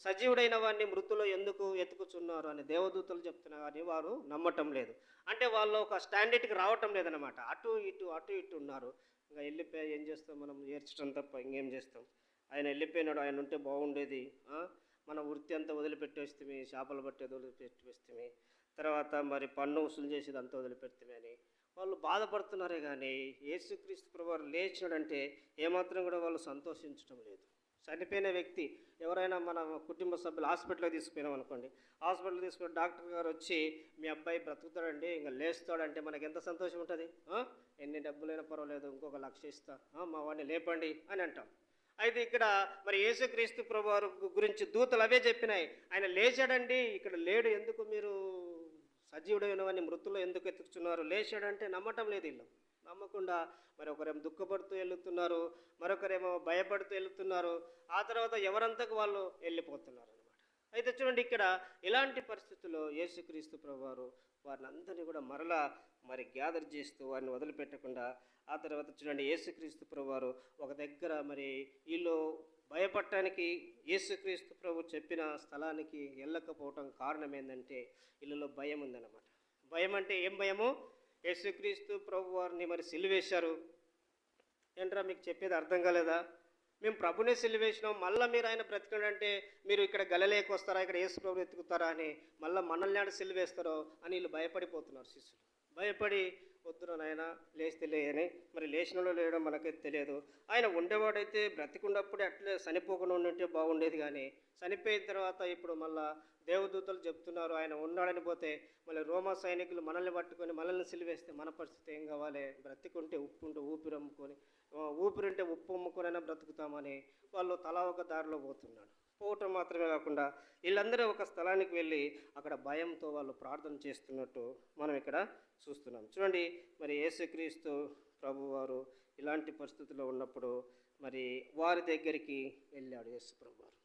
Speaker 1: సజీవుడైన వాడిని మృతులో ఎందుకు ఎత్తుకుచున్నారు అని దేవదూతలు చెప్తున్నారు. కానీ వారు నమ్మటం లేదు. అంటే వాళ్ళు ఒక స్టాండర్డ్కి రావటం లేదన్నమాట. అటు ఇటు ఉన్నారు. ఇంకా వెళ్ళిపోయి ఏం చేస్తాం మనం, ఏడ్చడం తప్ప ఇంకేం చేస్తాం. ఆయన వెళ్ళిపోయినాడు, ఆయన ఉంటే బాగుండేది, మన వృత్తి అంతా వదిలిపెట్టేస్తే, చేపలు పట్టేది వదిలిపెట్టేస్తే, తర్వాత మరి పన్ను వసూలు చేసేది అంతా వదిలిపెడితే అని వాళ్ళు బాధపడుతున్నారే. కానీ యేసుక్రీస్తు ప్రభువారు లేచినాడంటే ఏమాత్రం కూడా వాళ్ళు సంతోషించడం లేదు. చనిపోయిన వ్యక్తి ఎవరైనా మన కుటుంబ సభ్యులు హాస్పిటల్కి తీసుకుపోయినాం అనుకోండి, హాస్పిటల్కి తీసుకుని డాక్టర్ గారు వచ్చి మీ అబ్బాయి బ్రతుకుతాడండి ఇంకా లేస్తాడంటే మనకి ఎంత సంతోషం ఉంటుంది. ఎన్ని డబ్బులైనా పర్వాలేదు, ఇంకొక 1,00,000 ఇస్తా, మా వాడిని లేపండి అని అంటాం. అయితే ఇక్కడ మరి యేసుక్రీస్తు ప్రభువారు గురించి దూతలు అవే చెప్పినాయి, ఆయన లేచాడండి, ఇక్కడ లేడు, ఎందుకు మీరు సజీవుడైన వాడిని మృతుల్లో ఎందుకు ఎత్తుకుతున్నారు, లేచాడంటే నమ్మటం లేదు. వీళ్ళు నమ్మకుండా మరి ఒకరేమో దుఃఖపడుతూ వెళ్తున్నారు, మరొకరేమో భయపడుతూ వెళ్తున్నారు, ఆ తర్వాత ఎవరంతకు వాళ్ళు వెళ్ళిపోతున్నారు అనమాట. అయితే చూడండి, ఇక్కడ ఇలాంటి పరిస్థితుల్లో యేసుక్రీస్తు ప్రభువారు వారిని అందరినీ కూడా మరలా మరి గ్యాదర్ చేస్తూ వారిని వదిలిపెట్టకుండా, ఆ తర్వాత చూడండి యేసుక్రీస్తు ప్రభువారు ఒక దగ్గర మరి వీళ్ళు భయపడటానికి యేసుక్రీస్తు ప్రభు చెప్పిన స్థలానికి వెళ్ళకపోవటం కారణం ఏంటంటే వీళ్ళలో భయం ఉందన్నమాట. భయం అంటే ఏం భయము? యేసుక్రీస్తు ప్రభు వారిని మరి సిలువేశారు. ఏంట్రా మీకు చెప్పేది అర్థం కాలేదా? మేము ప్రభునే సిలువేసినాం, మళ్ళీ మీరు ఆయన బ్రతికాడంటే మీరు ఇక్కడ గలిలయకు వస్తారా, ఇక్కడ యేసు ప్రభు ఎత్తుకుతారా అని, మళ్ళీ మనల్ని ఆడ సిలువేస్తారో అని వీళ్ళు భయపడిపోతున్నారు శిష్యులు. భయపడి వద్దున నాయన లేస్తే లేయని, మరి లేచినలో లేయడం మనకైతే తెలియదు. ఆయన ఉండేవాడైతే బ్రతికున్నప్పుడే అట్లే చనిపోకుండా ఉంటే బాగుండేది. కానీ చనిపోయిన తర్వాత ఇప్పుడు మళ్ళా దేవదూతలు చెప్తున్నారు ఆయన ఉన్నాడని పోతే మళ్ళీ రోమా సైనికులు మనల్ని పట్టుకొని మనల్ని సిలివేస్తే మన పరిస్థితి ఏం కావాలి? బ్రతికుంటే ఉప్పు ఉంటే ఊపిరి అమ్ముకొని, ఊపిరింటే ఉప్పు అమ్ముకొనైనా బ్రతుకుతామని వాళ్ళు తలా ఒక దారిలో పోతున్నాడు. పోవటం మాత్రమే కాకుండా వీళ్ళందరూ ఒక స్థలానికి వెళ్ళి అక్కడ భయంతో వాళ్ళు ప్రార్థన చేస్తున్నట్టు మనం ఇక్కడ చూస్తున్నాం. చూడండి, మరి యేసుక్రీస్తు ప్రభువారు ఇలాంటి పరిస్థితుల్లో ఉన్నప్పుడు మరి వారి దగ్గరికి వెళ్ళాడు యేసు ప్రభువారు.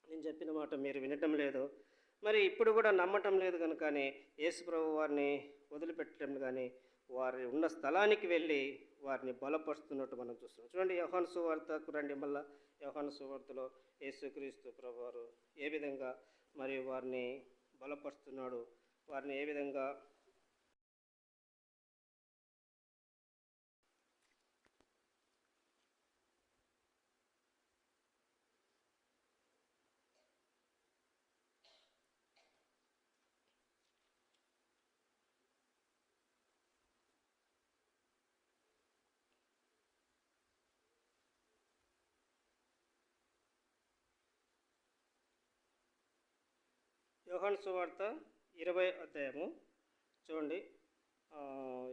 Speaker 1: నేను చెప్పిన మాట మీరు వినటం లేదు, మరి ఇప్పుడు కూడా నమ్మటం లేదు కనుకనే యేసు ప్రభు వారిని వదిలిపెట్టడం కానీ వారి ఉన్న స్థలానికి వెళ్ళి వారిని బలపరుస్తున్నట్టు మనం చూస్తున్నాం. చూడండి, యోహాను సువార్తకు రండి. మళ్ళీ యోహాను సువార్తలో యేసుక్రీస్తు ప్రభువారు ఏ విధంగా మరి వారిని బలపరుస్తున్నాడు, వారిని ఏ విధంగా యోహాను సువార్త 20వ అధ్యాయము చూడండి,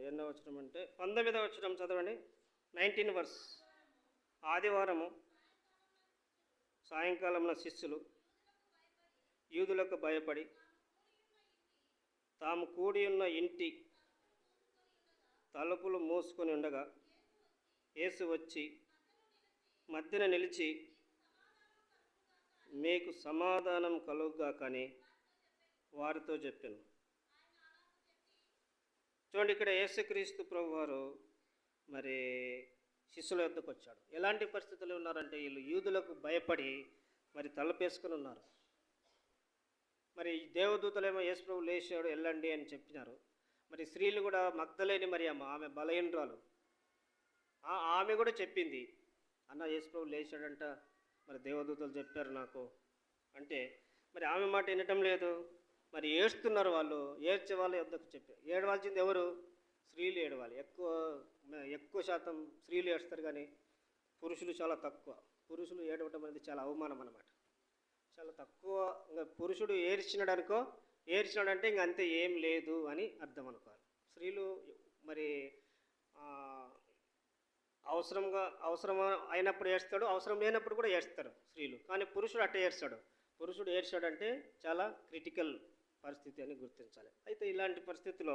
Speaker 1: ఎన్నో వచనం అంటే 19వ వచనం చదవండి. 19 వర్స్. ఆదివారము సాయంకాలంలో శిష్యులు యూదులకు భయపడి తాము కూడి ఉన్న ఇంటి తలుపులు మూసుకొని ఉండగా యేసు వచ్చి మధ్యన నిలిచి మీకు సమాధానం కలుగుగా కానీ వారితో చెప్పాను. చూడండి, ఇక్కడ యేసుక్రీస్తు ప్రభువారు మరి శిష్యుల యొద్దకు వచ్చాడు. ఎలాంటి పరిస్థితులు ఉన్నారంటే వీళ్ళు యూదులకు భయపడి మరి తలపేసుకొని ఉన్నారు. మరి దేవదూతలేమో యేసు ప్రభు లేచాడు వెళ్ళండి అని చెప్పినారు. మరి స్త్రీలు కూడా మగ్దలేని మరి ఆమె బలహీనరాలు, ఆమె కూడా చెప్పింది, అన్న యేసు ప్రభు లేచాడంట, మరి దేవదూతలు చెప్పారు నాకు అంటే మరి ఆమె మాట వినటం లేదు. మరి ఏడుస్తున్నారు వాళ్ళు. ఏడ్చే వాళ్ళు యొద్దకు చెప్పారు. ఏడవాల్సింది ఎవరు? స్త్రీలు ఏడవాలి. ఎక్కువ శాతం స్త్రీలు ఏడుస్తారు, కానీ పురుషులు చాలా తక్కువ. పురుషులు ఏడవటం అనేది చాలా అవమానం అన్నమాట, చాలా తక్కువ. ఇంకా పురుషుడు ఏడ్చినాడంటే ఇంక అంతే, ఏం లేదు అని అర్థం అనుకోవాలి. స్త్రీలు మరి అవసరం అయినప్పుడు ఏడుస్తాడు, అవసరం లేనప్పుడు కూడా ఏడుస్తారు స్త్రీలు. కానీ పురుషుడు అట్టే ఏడ్చాడు. పురుషుడు ఏడ్చాడంటే చాలా క్రిటికల్ పరిస్థితి అని గుర్తించాలి. అయితే ఇలాంటి పరిస్థితిలో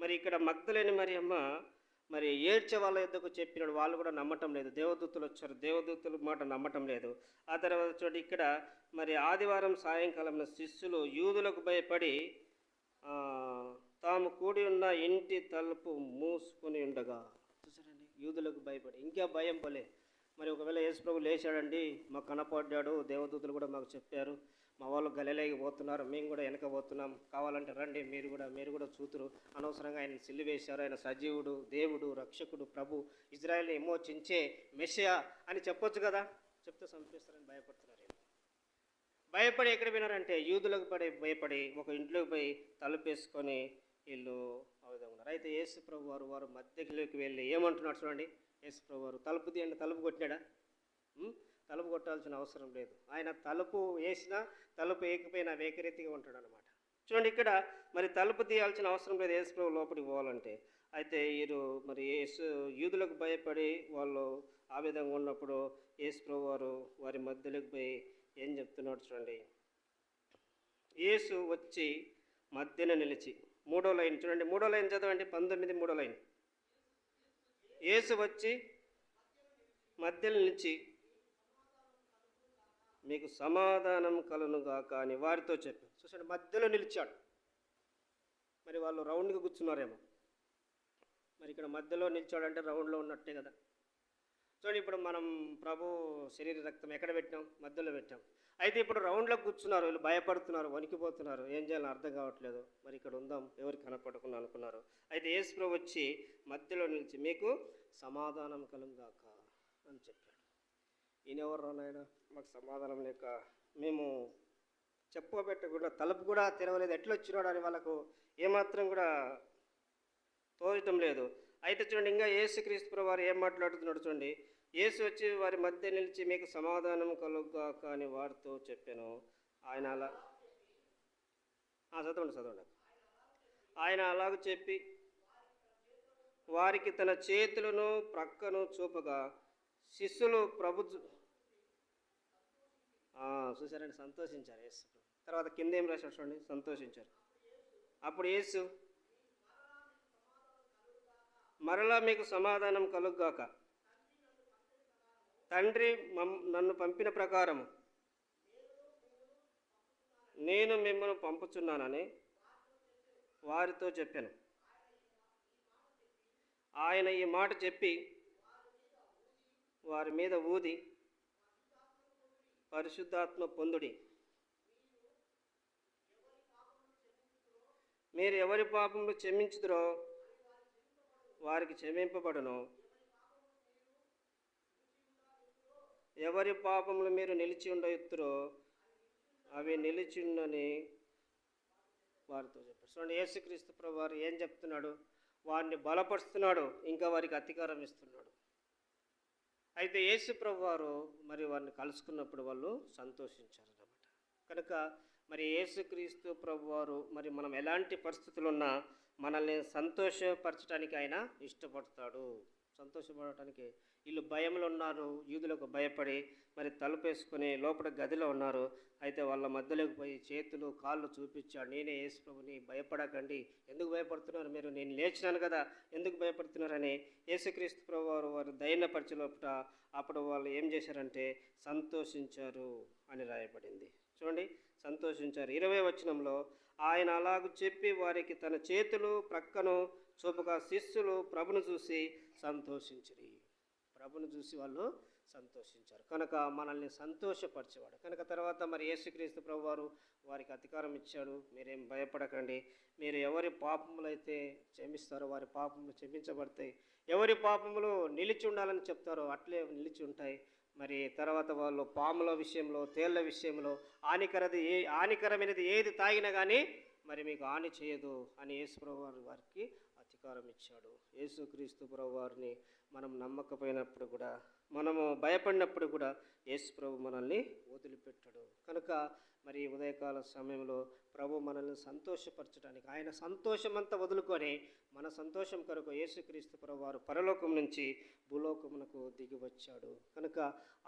Speaker 1: మరి ఇక్కడ మగ్దలేని మరియమ్మ మరి ఏడ్చే వాళ్ళ యొద్దకు చెప్పినాడు, వాళ్ళు కూడా నమ్మటం లేదు. దేవదూతలు వచ్చారు, దేవదూతల మాట నమ్మటం లేదు. ఆ తర్వాత చూడండి ఇక్కడ, మరి ఆదివారం సాయంకాలం శిష్యులు యూదులకు భయపడి ఆ, తాము కూడి ఉన్న ఇంటి తలుపు మూసుకొని ఉండగా. చూసారండి, యూదులకు భయపడి, ఇంకా భయం పోలే. మరి ఒకవేళ యేసుప్రభు లేచాడండి, మాకు కనపడ్డాడు, దేవదూతలు కూడా మాకు చెప్పారు, మా వాళ్ళు గలిలయకి పోతున్నారు, మేము కూడా వెనక పోతున్నాం, కావాలంటే రండి, మీరు కూడా చూతురు, అనవసరంగా ఆయన సిలువేశారు, ఆయన సజీవుడు, దేవుడు, రక్షకుడు, ప్రభు, ఇజ్రాయెల్ని విమోచించే మెస్సియా అని చెప్పొచ్చు కదా. చెప్తే చంపేస్తారని భయపడుతున్నారు. భయపడి ఎక్కడ పోయినారంటే యూదులకు భయపడి ఒక ఇంట్లోకి పోయి తలుపేసుకొని వీళ్ళు ఆ విధంగా ఉన్నారు. అయితే యేసు ప్రభు వారు మధ్యలోకి వెళ్ళి ఏమంటున్నాడు చూడండి. యేసు ప్రభు వారు తలుపు తీయండి, తలుపు కొట్టినాడా? తలుపు కొట్టాల్సిన అవసరం లేదు. ఆయన తలుపు వేసినా తలుపు వేయకపోయినా ఏకరీతిగా ఉంటాడు అనమాట. చూడండి ఇక్కడ, మరి తలుపు తీయాల్సిన అవసరం లేదు యేసు ప్రభు లోపలికి పోవాలంటే. అయితే వీరు మరి యూదులకు భయపడి వాళ్ళు ఆ విధంగా ఉన్నప్పుడు యేసు ప్రభు వారు వారి మధ్యలోకి పోయి ఏం చెప్తున్నాడు చూడండి. యేసు వచ్చి మధ్యన నిలిచి, 3వ లైన్ చూడండి, 3వ లైన్ చదవండి, 19 3వ లైన్. యేసు వచ్చి మధ్యలో నిలిచి మీకు సమాధానం కలుగునుగాక అని వారితో చెప్పాడు. చూసాడు, మధ్యలో నిలిచాడు. మరి వాళ్ళు రౌండ్గా కూర్చున్నారేమో. మరి ఇక్కడ మధ్యలో నిలిచాడంటే రౌండ్లో ఉన్నట్టే కదా. చూడండి, ఇప్పుడు మనం ప్రభు శరీర రక్తం ఎక్కడ పెట్టాం? మధ్యలో పెట్టాం. అయితే ఇప్పుడు రౌండ్లో కూర్చున్నారు, వీళ్ళు భయపడుతున్నారు, వణికిపోతున్నారు, ఏం చేయాలని అర్థం కావట్లేదు. మరి ఇక్కడ ఉందాం, ఎవరికి కనపడకుండా అనుకున్నారు. అయితే యేసు ప్రభు వచ్చి మధ్యలో నిలిచి మీకు సమాధానం కలుగుగాక అని చెప్పాడు. ఈయనెవరు నాయన, మాకు సమాధానం లేక మేము చెప్పబెట్టకుండా తలుపు కూడా తెరవలేదు, ఎట్లా వచ్చినాడు అని వాళ్ళకు ఏమాత్రం కూడా తోచటం లేదు. అయితే చూడండి, ఇంకా యేసుక్రీస్తు ప్రభు వారు ఏం మాట్లాడుతున్నాడు చూడండి. యేసు వచ్చి వారి మధ్య నిలిచి మీకు సమాధానం కలుగుగాక అని వారితో చెప్పాను. ఆయన అలా చదవండి. ఆయన అలాగ చెప్పి వారికి తన చేతులను ప్రక్కను చూపగా శిష్యులు చూసారండి, సంతోషించారు యేసు. తర్వాత కింద ఏం రాశాడు చూడండి, సంతోషించారు. అప్పుడు యేసు మరలా మీకు సమాధానం కలుగుగాక, తండ్రి నన్ను పంపిన ప్రకారము నేను మిమ్మల్ని పంపుచున్నానని వారితో చెప్పాను. ఆయన ఈ మాట చెప్పి వారి మీద ఊది పరిశుద్ధాత్మ పొందుడి. మీరు ఎవరి పాపములు క్షమించుదురో వారికి క్షమింపబడును, ఎవరి పాపములు మీరు నిలిచి ఉండెత్తురో అవి నిలిచిండని వారితో చెప్పారు. చూడండి, యేసుక్రీస్తు ప్రభు వారు ఏం చెప్తున్నాడు? వారిని బలపరుస్తున్నాడు, ఇంకా వారికి అధికారం ఇస్తున్నాడు. అయితే యేసు ప్రభు వారు మరి వారిని కలుసుకున్నప్పుడు వాళ్ళు సంతోషించారు అన్నమాట. కనుక మరి యేసుక్రీస్తు ప్రభు వారు మరి మనం ఎలాంటి పరిస్థితులు ఉన్నా మనల్ని సంతోషపరచడానికి ఆయన ఇష్టపడతాడు. సంతోషపడటానికి వీళ్ళు భయంలో ఉన్నారు, యూదులకు భయపడి మరి తలుపేసుకొని లోపల గదిలో ఉన్నారు. అయితే వాళ్ళ మధ్యలోకి పోయి చేతులు కాళ్ళు చూపించాడు. నేనే యేసు ప్రభుని, భయపడకండి, ఎందుకు భయపడుతున్నారు మీరు, నేను లేచినాను కదా, ఎందుకు భయపడుతున్నారని యేసుక్రీస్తు ప్రభు వారు ధైర్యపరిచే లోపల అప్పుడు వాళ్ళు ఏం చేశారంటే సంతోషించారు అని రాయబడింది. చూడండి, సంతోషించారు. 20వ వచనంలో ఆయన అలాగ చెప్పి వారికి తన చేతులు ప్రక్కను చూపగా శిష్యులు ప్రభును చూసి సంతోషించిరి. ప్రభును చూసి వాళ్ళు సంతోషించారు. కనుక మనల్ని సంతోషపరిచేవాడు. కనుక తర్వాత మరి యేసుక్రీస్తు ప్రభు వారు వారికి అధికారం ఇచ్చాడు. మీరేం భయపడకండి, మీరు ఎవరి పాపములు అయితే క్షమిస్తారో వారి పాపములు క్షమించబడతాయి, ఎవరి పాపములు నిలిచి ఉండాలని చెప్తారో అట్లే నిలిచి ఉంటాయి. మరి తర్వాత వాళ్ళు పాముల విషయంలో, తేళ్ల విషయంలో హానికరమైనది ఏది తాగినా కానీ మరి మీకు హాని చేయదు అని యేసు ప్రభు వారికి అధికారం ఇచ్చాడు. యేసుక్రీస్తు ప్రభు వారిని మనం నమ్మకపోయినప్పుడు కూడా, మనము భయపడినప్పుడు కూడా యేసు ప్రభు మనల్ని వదిలిపెట్టాడు. కనుక మరి ఈ ఉదయకాల సమయంలో ప్రభు మనల్ని సంతోషపరచడానికి ఆయన సంతోషం అంతా వదులుకొని మన సంతోషం కొరకు యేసుక్రీస్తు ప్రభు వారు పరలోకం నుంచి భూలోకమునకు దిగి వచ్చాడు కనుక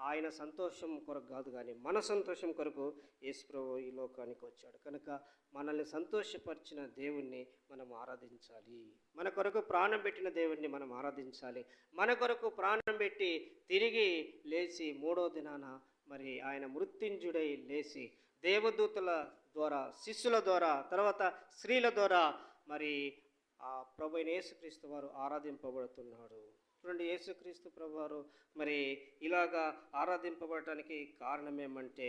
Speaker 1: ఆయన సంతోషం కొరకు కాదు కానీ మన సంతోషం కొరకు యేసు ప్రభు ఈ లోకానికి వచ్చాడు కనుక మనల్ని సంతోషపరిచిన దేవుణ్ణి మనం ఆరాధించాలి. మన కొరకు ప్రాణం పెట్టిన దేవుణ్ణి మనం ఆరాధించాలి. మన కొరకు ప్రాణం పెట్టి తిరిగి లేచి మూడో దినాన మరి ఆయన మృత్యుంజుడై లేచి దేవదూతల ద్వారా, శిష్యుల ద్వారా, తర్వాత స్త్రీల ద్వారా మరి ఆ ప్రభు అయిన యేసుక్రీస్తు వారు ఆరాధింపబడుతున్నాడు. చూడండి, యేసుక్రీస్తు ప్రభు వారు మరి ఇలాగా ఆరాధింపబడటానికి కారణం ఏమంటే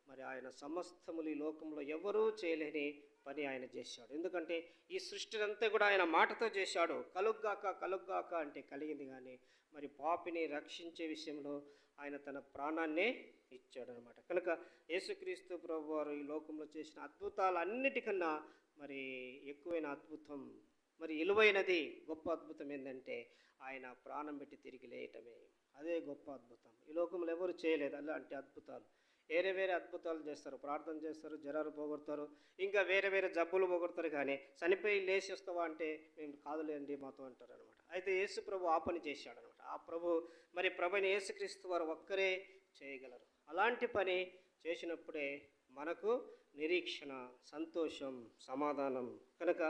Speaker 1: మరి ఆయన సమస్తములు ఈ లోకంలో ఎవరూ చేయలేని పని ఆయన చేశాడు. ఎందుకంటే ఈ సృష్టినంతా కూడా ఆయన మాటతో చేశాడు. కలుగ్గాక కలుగ్గాక అంటే కలిగింది, కానీ మరి పాపిని రక్షించే విషయంలో ఆయన తన ప్రాణాన్నే ఇచ్చాడు అనమాట. కనుక యేసుక్రీస్తు ప్రభు వారు ఈ లోకంలో చేసిన అద్భుతాలన్నిటికన్నా మరి ఎక్కువైన అద్భుతం, మరి విలువైనది, గొప్ప అద్భుతం ఏంటంటే ఆయన ప్రాణం పెట్టి తిరిగి లేయటమే. అదే గొప్ప అద్భుతం. ఈ లోకంలో ఎవరు చేయలేదు అలాంటి అద్భుతాలు. వేరే అద్భుతాలు చేస్తారు, ప్రార్థన చేస్తారు, జ్వరాలు పోగొడతారు, ఇంకా వేరే జబ్బులు పోగొడతారు, కానీ చనిపోయి లేచి వస్తావా అంటే మేము కాదులేండి మాతో అంటారు అనమాట. అయితే యేసు ప్రభు ఆ పని చేశాడు అనమాట. ఆ ప్రభుని యేసుక్రీస్తు వారు ఒక్కరే చేయగలరు. అలాంటి పని చేసినప్పుడే మనకు నిరీక్షణ, సంతోషం, సమాధానం. కనుక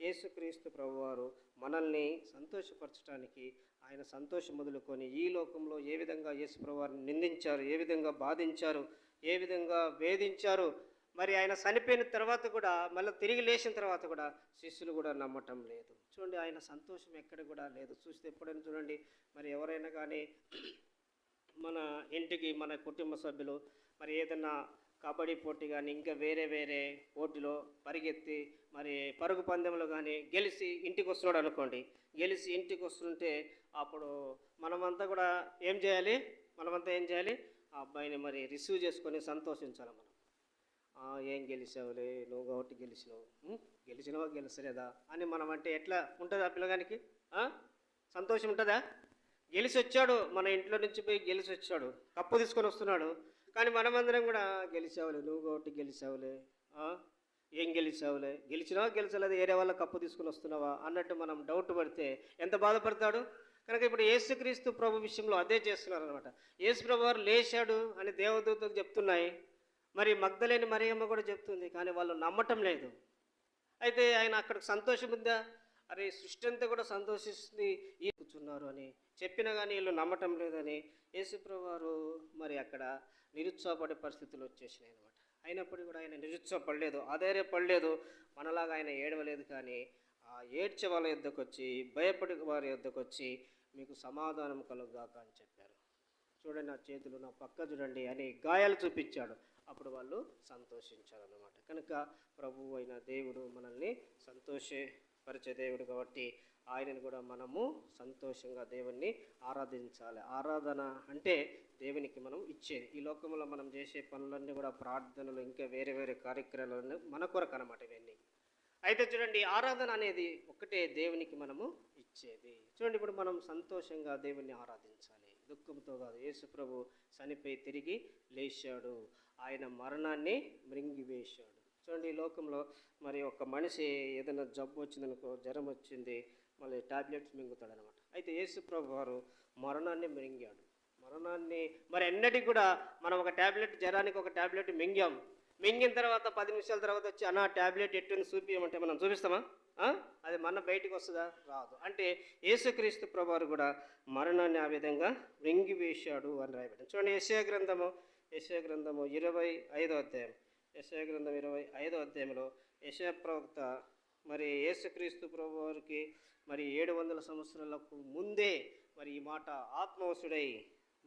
Speaker 1: యేసుక్రీస్తు ప్రభువారు మనల్ని సంతోషపరచడానికి ఆయన సంతోషం మొదలుకొని ఈ లోకంలో ఏ విధంగా యేసు ప్రభువారిని నిందించారు, ఏ విధంగా బాధించారు, ఏ విధంగా వేధించారు, మరి ఆయన చనిపోయిన తర్వాత కూడా మళ్ళీ తిరిగి లేచిన తర్వాత కూడా శిష్యులు కూడా నమ్మటం లేదు. చూడండి, ఆయన సంతోషం ఎక్కడ కూడా లేదు. చూస్తే ఎప్పుడైనా చూడండి, మరి ఎవరైనా కానీ మన ఇంటికి మన కుటుంబ సభ్యులు మరి ఏదైనా కబడ్డీ పోటీ కానీ ఇంకా వేరే పోటీలో పరిగెత్తి మరి పరుగు పందెంలో కానీ గెలిచి ఇంటికి వస్తున్నాడు అనుకోండి. గెలిచి ఇంటికి వస్తుంటే అప్పుడు మనమంతా కూడా ఏం చేయాలి? ఆ అబ్బాయిని మరి రిసీవ్ చేసుకొని సంతోషించాలి. మనం ఏం గెలిచావులే, నువ్వు కాబట్టి గెలిచినావా గెలిచలేదా అని మనం అంటే ఎట్లా ఉంటుంది? ఆ పిల్లగానికి సంతోషం ఉంటుందా? గెలిచి వచ్చాడు, మన ఇంట్లో నుంచి పోయి గెలిచి వచ్చాడు, కప్పు తీసుకొని వస్తున్నాడు, కానీ మనమందరం కూడా గెలిచావులే, నువ్వు కాబట్టి గెలిచావులే, ఏం గెలిచావులే, గెలిచినావా గెలిచలేదు, ఏరే వాళ్ళ కప్పు తీసుకొని వస్తున్నావా అన్నట్టు మనం డౌట్ పడితే ఎంత బాధపడతాడు. కనుక ఇప్పుడు యేసుక్రీస్తు ప్రభు విషయంలో అదే చేస్తున్నారు అనమాట. యేసు ప్రభు వారు లేచాడు అని దేవదూతలు చెప్తున్నాయి, మరి మగ్దలేని మరియమ్మ కూడా చెప్తుంది, కానీ వాళ్ళు నమ్మటం లేదు. అయితే ఆయన అక్కడికి సంతోషం ఉందా? అరే సృష్టి అంతా కూడా సంతోషిస్తుంది ఈ కూర్చున్నారు అని చెప్పినా కానీ వీళ్ళు నమ్మటం లేదని యేసుప్రభు వారు మరి అక్కడ నిరుత్సాహపడే పరిస్థితులు వచ్చేసినాయి అనమాట. అయినప్పటికీ కూడా ఆయన నిరుత్సాహపడలేదు, ఆధైర్యపడలేదు, మనలాగా ఆయన ఏడవలేదు. కానీ ఆ ఏడ్చే వాళ్ళ యొద్దకు వచ్చి, భయపడి వారి యొద్దకు వచ్చి మీకు సమాధానం కలుగుగాక అని చెప్పారు. చూడండి, నా చేతులు, నా పక్క చూడండి అని గాయాలు చూపించాడు. అప్పుడు వాళ్ళు సంతోషించారన్నమాట. కనుక ప్రభువు అయిన దేవుడు మనల్ని సంతోషపరిచే దేవుడు కాబట్టి ఆయనను కూడా మనము సంతోషంగా దేవుణ్ణి ఆరాధించాలి. ఆరాధన అంటే దేవునికి మనం ఇచ్చేది. ఈ లోకంలో మనం చేసే పనులన్నీ కూడా ప్రార్థనలు, ఇంకా వేరే కార్యక్రమాలు మన కొరకు అన్నమాట ఇవన్నీ. అయితే చూడండి, ఆరాధన అనేది ఒకటే దేవునికి మనము ఇచ్చేది. చూడండి, ఇప్పుడు మనం సంతోషంగా దేవుణ్ణి ఆరాధించాలి, దుఃఖంతో కాదు. యేసు ప్రభు చనిపోయి తిరిగి లేచాడు, ఆయన మరణాన్ని మృంగివేశాడు. చూడండి, ఈ లోకంలో మరి ఒక మనిషి ఏదైనా జబ్బు వచ్చిందనుకో, జ్వరం వచ్చింది, మళ్ళీ టాబ్లెట్స్ మింగుతాడనమాట. అయితే యేసు ప్రభు వారు మరణాన్ని మింగాడు. మరణాన్ని మరి ఎన్నటికి కూడా మనం ఒక టాబ్లెట్, జ్వరానికి ఒక టాబ్లెట్ మింగిన తర్వాత 10 నిమిషాల తర్వాత వచ్చి అన్న టాబ్లెట్ ఎట్టుని చూపించమంటే మనం చూపిస్తామా? అది మన బయటికి వస్తుందా? రాదు. అంటే యేసుక్రీస్తు ప్రభు వారు కూడా మరణాన్ని ఆ విధంగా మృంగివేశాడు అని రాయబడింది. చూడండి, యెషయా గ్రంథము 25వ అధ్యాయం, యెషయా గ్రంథం 25వ అధ్యాయంలో యెషయా ప్రవక్త మరి యేసుక్రీస్తు ప్రభు వారికి మరి 700 సంవత్సరాలకు ముందే మరి ఈ మాట ఆత్మవశుడై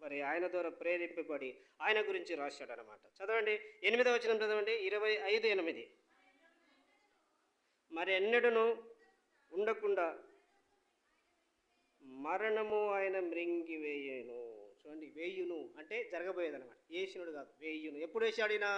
Speaker 1: మరి ఆయన ద్వారా ప్రేరేపింపబడి ఆయన గురించి రాశాడు అనమాట. చదవండి, 8వ వచనం చదవండి, 25:8. మరి ఎన్నడూను ఉండకుండా మరణము ఆయన మృంగివేయును. చూడండి, వేయును అంటే జరగబోయేది అనమాట. వేసినుడు కాదు, వేయును. ఎప్పుడు వేశాడు ఈయన?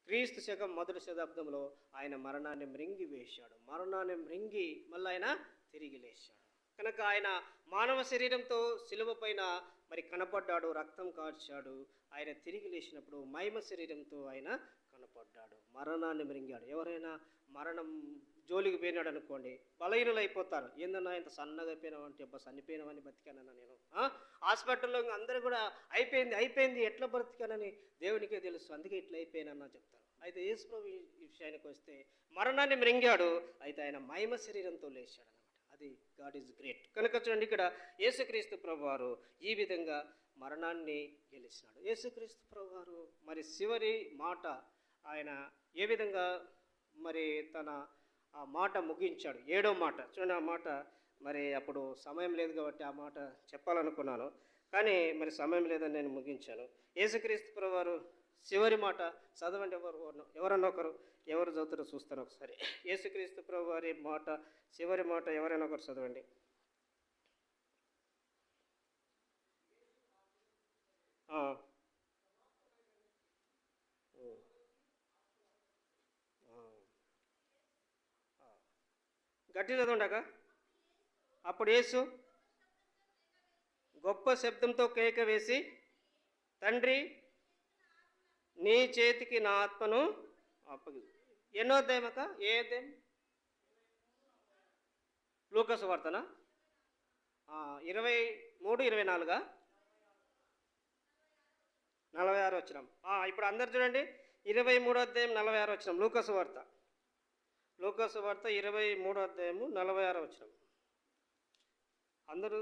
Speaker 1: క్రీస్తు శకం 1వ శతాబ్దంలో ఆయన మరణాన్ని మృంగి వేశాడు. మరణాన్ని మృంగి మళ్ళీ ఆయన తిరిగి లేచాడు. కనుక ఆయన మానవ శరీరంతో శిలువ పైన మరి కనపడ్డాడు, రక్తం కార్చాడు. ఆయన తిరిగి లేచినప్పుడు మహిమ శరీరంతో ఆయన కనపడ్డాడు, మరణాన్ని మృంగాడు. ఎవరైనా మరణం జోలికి పోయినాడు అనుకోండి, బలహీనులు అయిపోతారు. ఏందన్నా ఇంత సన్నగా అయిపోయినావంటే, అబ్బా చనిపోయినావని బతికానన్నా నేను. హాస్పిటల్లో అందరూ కూడా అయిపోయింది ఎట్లా బ్రతికానని దేవునికే తెలుసు, అందుకే ఇట్లా అయిపోయానన్నా చెప్తారు. అయితే యేసుప్రభు ఈ విషయానికి వస్తే మరణాన్ని మృంగాడు, అయితే ఆయన మహిమ శరీరంతో లేచాడు అనమాట. అది గాడ్ ఈజ్ గ్రేట్. కనుక చూడండి, ఇక్కడ యేసుక్రీస్తు ప్రభువారు ఈ విధంగా మరణాన్ని గెలిచినాడు. యేసుక్రీస్తు ప్రభువారు మరి చివరి మాట ఆయన ఏ విధంగా మరి తన ఆ మాట ముగించాడు. 7వ మాట చూడండి. ఆ మాట మరి అప్పుడు సమయం లేదు కాబట్టి ఆ మాట చెప్పాలనుకున్నాను, కానీ మరి సమయం లేదని నేను ముగించాను. యేసుక్రీస్తు ప్రభువారు చివరి మాట చదవండి. ఎవరన్నా ఒకరు ఎవరు చదువుతారో చూస్తాను ఒకసారి. యేసుక్రీస్తు ప్రభువారి మాట చివరి మాట ఎవరైనా ఒకరు చదవండి. గట్టి చదవండాక. అప్పుడు యేసు గొప్ప శబ్దంతో కేక వేసి, తండ్రి, నీ చేతికి నా ఆత్మను అప్పగి. ఎన్నో అధ్యాయమక? ఏ అధ్యాయం? లూకాసు వార్తనా? 23, 24, 46 వచనం. ఇప్పుడు అందరు చూడండి, 23వ అధ్యాయం 46 వచనం. లూకాసు వార్త 23వ అధ్యాయము 46 వచనం. అందరూ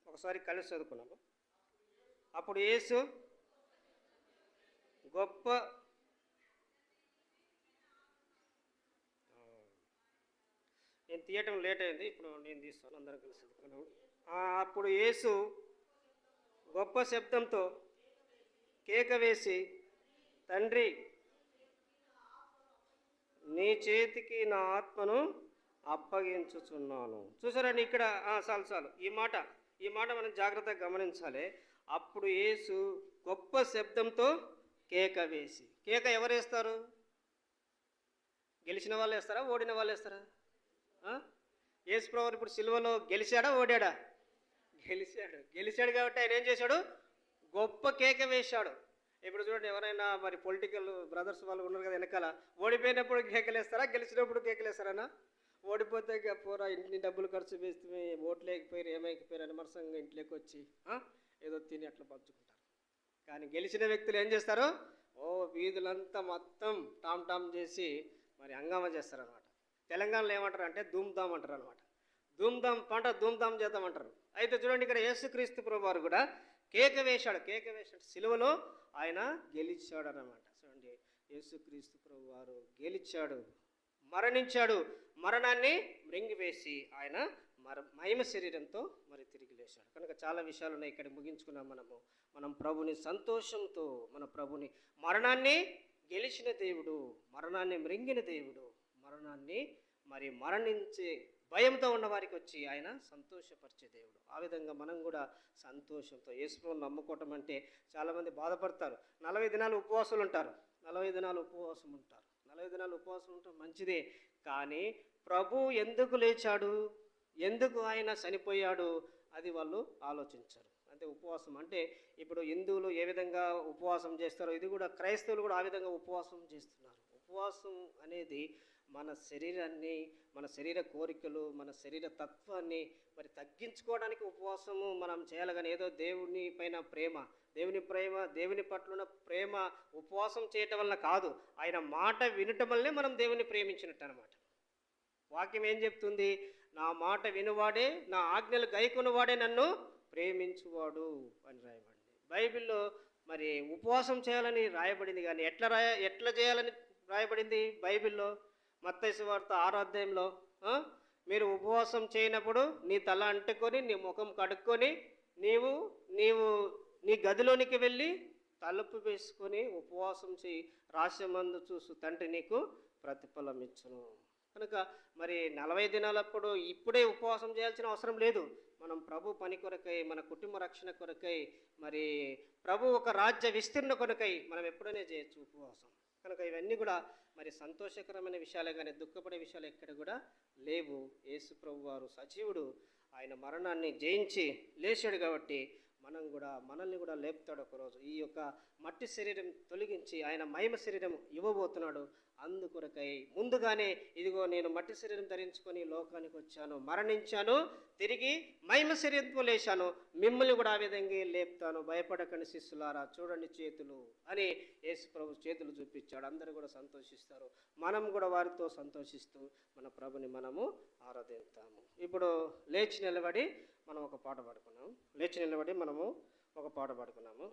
Speaker 1: ఒకసారి కలిసి చదువుకున్నాము. అప్పుడు యేసు గొప్ప నేను తీయటం లేట్ అయింది, ఇప్పుడు నేను తీస్తాను, అందరం కలిసి చదువుకున్నాము. అప్పుడు యేసు గొప్ప శబ్దంతో కేక వేసి, తండ్రి, నీ చేతికి నా ఆత్మను అప్పగించుచున్నాను. చూసారండి ఇక్కడ చాలు ఈ మాట మనం జాగ్రత్తగా గమనించాలి. అప్పుడు యేసు గొప్ప శబ్దంతో కేక వేసి. కేక ఎవరు వేస్తారు? గెలిచిన వాళ్ళు వేస్తారా, ఓడిన వాళ్ళు వేస్తారా? యేసు ప్రభువు ఇప్పుడు సిలువలో గెలిచాడా, ఓడాడా? గెలిచాడు కాబట్టి ఆయన ఏం చేశాడు? గొప్ప కేక వేశాడు. ఇప్పుడు చూడండి, ఎవరైనా మరి పొలిటికల్ బ్రదర్స్ వాళ్ళు ఉన్నారు కదా వెనకాల, ఓడిపోయినప్పుడు కేకలేస్తారా, గెలిచినప్పుడు కేకలేస్తారన్నా? ఓడిపోతే పోరా ఇంటిని డబ్బులు ఖర్చు వేస్తే ఓట్లు లేకపోయారు, ఏమైపోయారు అని మనసంగా ఇంట్లోకి వచ్చి ఏదో తిని అట్లా పంచుకుంటారు. కానీ గెలిచిన వ్యక్తులు ఏం చేస్తారు? వీధులంతా మొత్తం టామ్ చేసి మరి హంగామా చేస్తారనమాట. తెలంగాణలో ఏమంటారు అంటే ధూమ్ధామ్ అంటారు అనమాట. ధూమ్ధామ్ చేద్దామంటారు. అయితే చూడండి, ఇక్కడ యేసుక్రీస్తు ప్రభువారు కూడా కేక వేశాడు. సిలువలో ఆయన గెలిచాడు అన్నమాట. చూడండి, యేసుక్రీస్తు ప్రభువారు గెలిచాడు, మరణించాడు, మరణాన్ని మృంగివేసి ఆయన మహిమ శరీరంతో మరి తిరిగి లేచాడు. కనుక చాలా విషయాలు ఉన్నాయి, ఇక్కడ ముగించుకున్నాం. మనం ప్రభుని సంతోషంతో, మన ప్రభుని మరణాన్ని గెలిచిన దేవుడు, మరణాన్ని మృంగిన దేవుడు, మరణాన్ని మరి మరణించే భయంతో ఉన్న వారికి వచ్చి ఆయన సంతోషపరిచే దేవుడు. ఆ విధంగా మనం కూడా సంతోషంతో యేసుప్రభువుని నమ్ముకోవటం అంటే చాలామంది బాధపడతారు. 40 దినాలు ఉపవాసాలు ఉంటారు. 40 దినాలు ఉపవాసం ఉంటాం మంచిదే, కానీ ప్రభు ఎందుకు లేచాడు, ఎందుకు ఆయన చనిపోయాడు, అది వాళ్ళు ఆలోచించరు. అంటే ఉపవాసం అంటే ఇప్పుడు హిందువులు ఏ విధంగా ఉపవాసం చేస్తారో, ఇది కూడా క్రైస్తవులు కూడా ఆ విధంగా ఉపవాసం చేస్తున్నారు. ఉపవాసం అనేది మన శరీరాన్ని, మన శరీర కోరికలు, మన శరీర తత్వాన్ని మరి తగ్గించుకోవడానికి ఉపవాసము మనం చేయాలి. కానీ ఏదో దేవుని పైన ప్రేమ, దేవుని పట్ల ప్రేమ ఉపవాసం చేయటం వలన కాదు, ఆయన మాట వినటం వల్లనే మనం దేవుని ప్రేమించినట్టు అనమాట. వాక్యం ఏం చెప్తుంది? నా మాట వినువాడే, నా ఆజ్ఞలు గైకొనువాడే నన్ను ప్రేమించువాడు అని రాయబడింది. బైబిల్లో మరి ఉపవాసం చేయాలని రాయబడింది, కానీ ఎట్లా చేయాలని రాయబడింది బైబిల్లో? మత్తయి సువార్త 6వ అధ్యాయంలో మీరు ఉపవాసం చేయనప్పుడు నీ తల అంటుకొని, నీ ముఖం కడుక్కొని, నీవు నీ గదిలోనికి వెళ్ళి తలుపు వేసుకొని ఉపవాసం చేయి, రహస్యమందు చూసు తండ్రి నీకు ప్రతిఫలం ఇచ్చును. కనుక మరి 40 దినాలప్పుడు ఇప్పుడే ఉపవాసం చేయాల్సిన అవసరం లేదు. మనం ప్రభు పని కొరకై, మన కుటుంబ రక్షణ కొరకై, మరి ప్రభు ఒక రాజ్య విస్తీర్ణ కొరకై మనం ఎప్పుడైనా చేయొచ్చు ఉపవాసం. కనుక ఇవన్నీ కూడా మరి సంతోషకరమైన విషయాలే, కానీ దుఃఖపడే విషయాలు ఎక్కడ కూడా లేవు. యేసు ప్రభు వారు సజీవుడు, ఆయన మరణాన్ని జయించి లేచాడు కాబట్టి మనల్ని కూడా లేపుతాడు ఒకరోజు. ఈ యొక్క మట్టి శరీరం తొలగించి ఆయన మహిమ శరీరం ఇవ్వబోతున్నాడు. అందుకొరకై ముందుగానే ఇదిగో నేను మట్టి శరీరం ధరించుకొని లోకానికి వచ్చాను, మరణించాను, తిరిగి మహిమ శరీరంతో లేచాను, మిమ్మల్ని కూడా ఆ విధంగా లేపుతాను, భయపడకండి శిష్యులారా, చూడండి చేతులు అని యేసు ప్రభు చేతులు చూపించాడు. అందరూ కూడా సంతోషిస్తారు. మనం కూడా వారితో సంతోషిస్తూ మన ప్రభుని మనము ఆరాధిస్తాము. ఇప్పుడు లేచి నిలబడి మనం ఒక పాట పాడుకున్నాం. లేచి నిలబడి మనము ఒక పాట పాడుకున్నాము.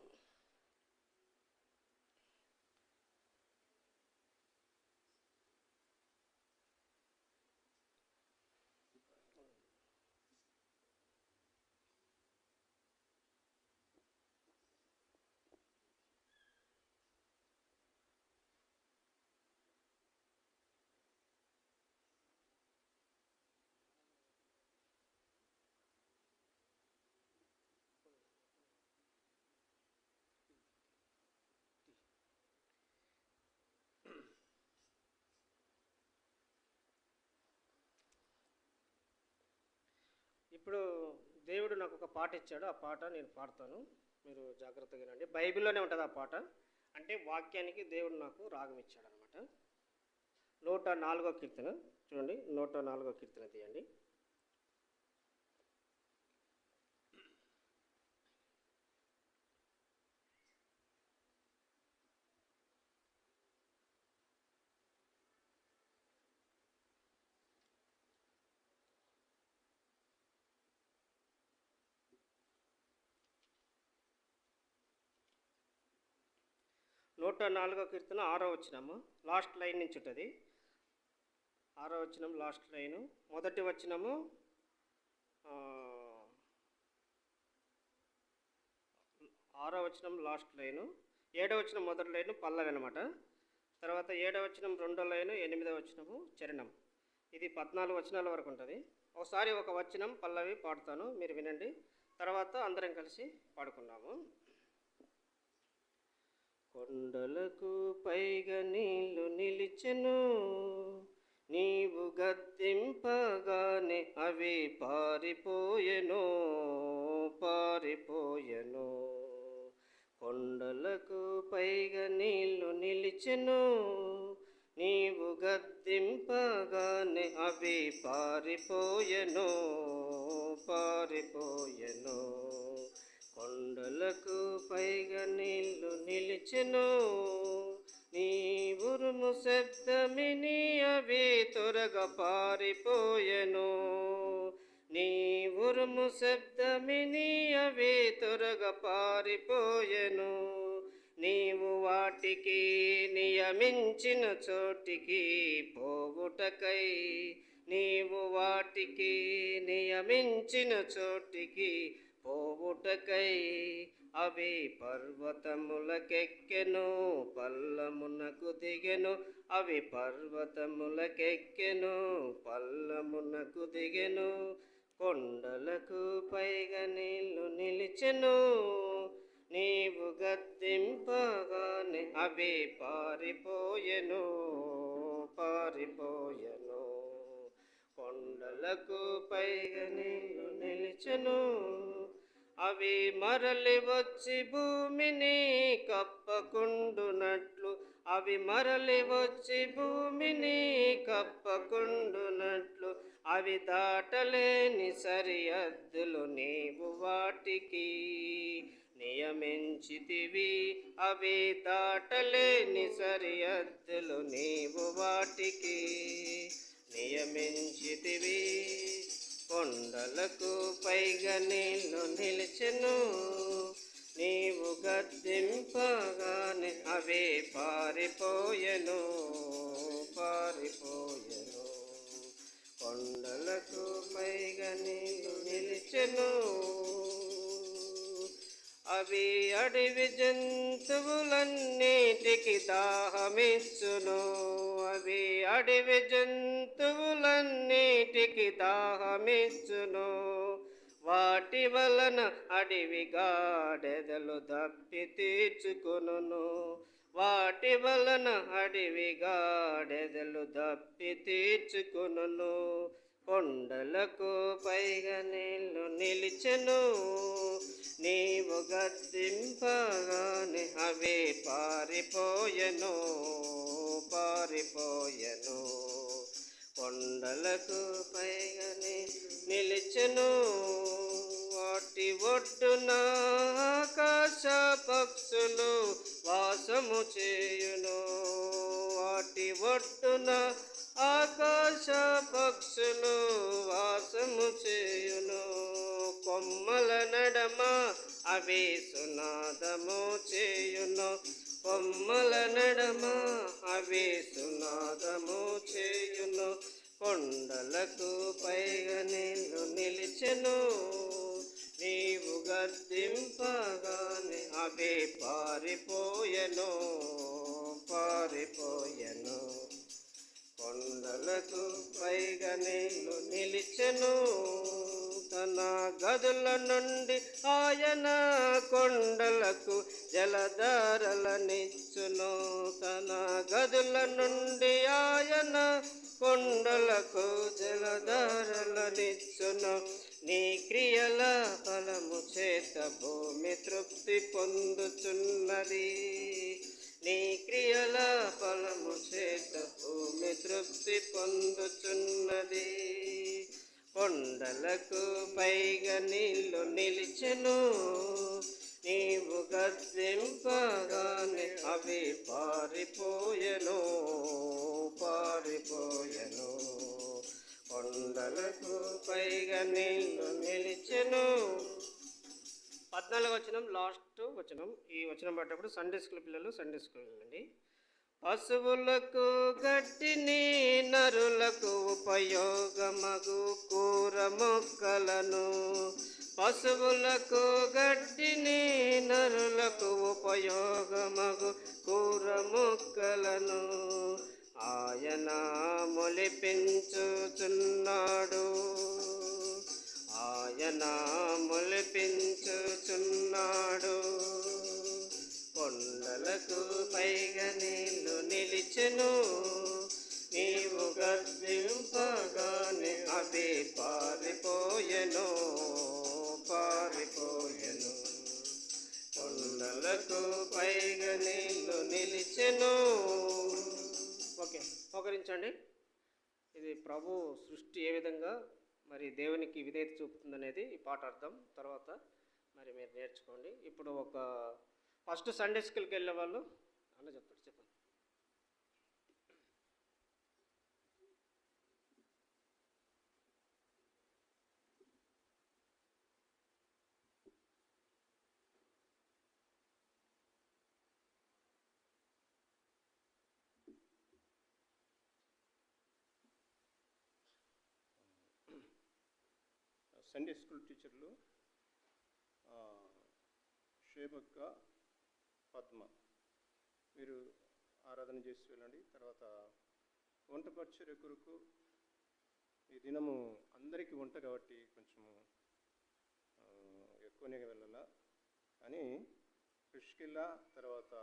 Speaker 1: ఇప్పుడు దేవుడు నాకు ఒక పాట ఇచ్చాడు. ఆ పాట నేను పాడతాను, మీరు జాగ్రత్తగా వినండి. బైబిల్లోనే ఉంటుంది ఆ పాట. అంటే వాక్యానికి దేవుడు నాకు రాగం ఇచ్చాడు అనమాట. 104వ కీర్తన చూడండి. 104వ కీర్తన తీయండి. నూట 4వ కీర్తన 6వ వచనము లాస్ట్ లైన్ నుంచి ఉంటుంది. 6వ వచనం లాస్ట్ లైను, మొదటి వచనము 6వ వచనం లాస్ట్ లైను, 7వ వచనం మొదటి లైను పల్లవి అనమాట. తర్వాత 7వ వచనం రెండో లైను, 8వ వచనము చరణం. ఇది 14 వచనాల వరకు ఉంటుంది. ఒకసారి ఒక వచనం పల్లవి పాడుతాను, మీరు వినండి. తర్వాత అందరం కలిసి పాడుకున్నాము. కొండలకు పైగా నీళ్లు నిలిచెను, నీవు గద్దింపగానే అవి పారిపోయెను, పారిపోయెను. కొండలకు పైగా నీళ్లు నిలిచెను, నీవు గద్దింపగానే అవి పారిపోయెను, పారిపోయెను. కొండలకు పైగా నీళ్లు నిలిచెను, నీ ఉరుము శబ్దమిని అవి త్వరగా పారిపోయెను, నీ ఉరుము శబ్దమిని అవి త్వరగా పారిపోయెను. నీవు వాటికి నియమించిన చోటికి పోవుటకై, నీవు వాటికి నియమించిన చోటికి పోవుటకై అవి పర్వతములకెక్కెను, పల్లమునకు దిగెను, అవి పర్వతములకెక్కెను, పల్లమునకు దిగెను. కొండలకు పైగా నీళ్లు నిలిచెను, నీవు గద్దింపగానే అవి పారిపోయెను, పారిపోయెను. కొండలకు పైగా నీళ్లు నిలిచెను, అవి మరలి వచ్చి భూమిని కప్పకుండునట్లు, అవి మరలి వచ్చి భూమిని కప్పకుండునట్లు, అవి దాటలేని సరిహద్దులు నీవు వాటికి నియమించితివి, అవి దాటలేని సరిహద్దులు నీవు వాటికి నియమించితివి. కొండలకు పైగా నీళ్లు నిలిచెను, నీవు గద్దింపగానే అవే పారిపోయెను, పారిపోయెను. కొండలకు పైగా నీళ్లు నిలిచెను, అవి అడవి జంతువులన్నిటికి దాహమిచ్చును, అవి అడవి జంతువులన్నిటికి దాహమిచ్చును. వాటి వలన అడవి గాడెదలు దప్పి తీర్చుకొనును, వాటి వలన అడవి గాడెదలు దప్పి తీర్చుకొనును. కొండలకు పైగా నీళ్ళు నిలిచెను, నీవు గద్దింపగానే అవి పారిపోయెను, పారిపోయెను. కొండలకు పైగా నిలిచెను, వాటి ఒడ్డున ఆకాశ పక్షులు వాసము చేయును, వాటి ఒడ్డున ఆకాశ పక్షులు వాసము చేయును. కొమ్మల నడమ అవి సునాదము చేయును, కొమ్మల నడమ అవి సునాదము చేయును. కొండలకు పైగా నీళ్ళు నిలిచెను, నీవు గద్దింపగానే అవి పారిపోయెను, పారిపోయెను. కొండలకు పైగా నీళ్ళు నిలిచెను, తన గదుల నుండి ఆయన కొండలకు జలధారలనిచ్చును, తన గదుల నుండి ఆయన కొండలకు జలధారలనిచ్చును. నీ క్రియల ఫలము చేత భూమి తృప్తి పొందుచున్నది, నీ క్రియల ఫలము చేత భూమి తృప్తి పొందుచున్నది. కొండలకు పైగా నీళ్ళు నిలిచెను, నీవు గద్దింపగానే అవి పారిపోయెను, పారిపోయెను. కొండలకు పైగా నీళ్ళు నిలిచెను. 14వ వచనం లాస్ట్ వచనం. ఈ వచనం పడ్డప్పుడు సండే స్కూల్ పిల్లలు సండే స్కూల్ వెళ్ళండి. పశువులకు గడ్డిని, నరులకు ఉపయోగమగు కూర మొక్కలను, పశువులకు గడ్డిని, నరులకు ఉపయోగమగు కూర మొక్కలను ఆయన మొలిపించుచున్నాడు, ఆయన మొలిపించుచున్నాడు. కొండలకు పైగా నీళ్ళు నిలిచెను, నీవు గద్దింపగానే అవి పారిపోయెను, పారిపోయెను. కొండలకు పైగా నీళ్ళు నిలిచెను. ఓకే, మోకరించండి. ఇది ప్రభు సృష్టి ఏ విధంగా మరి దేవునికి విధేయత చూపుతుందనేది ఈ పాట అర్థం. తర్వాత మరి మీరు నేర్చుకోండి. ఇప్పుడు ఒక ఫస్ట్ సండే స్కూల్కి వెళ్ళే వాళ్ళు అన్న చెప్తాడు, చెప్పండి.
Speaker 2: సండే స్కూల్ టీచర్లు షేబక్క, పద్మ, మీరు ఆరాధన చేసి వెళ్ళండి. తర్వాత వంట పరిచర్య కొరకు ఈ దినము అందరికీ వంట కాబట్టి కొంచెము ఎక్కువనే వెళ్ళాలా, కానీ ప్రిష్కిల్లా, తర్వాత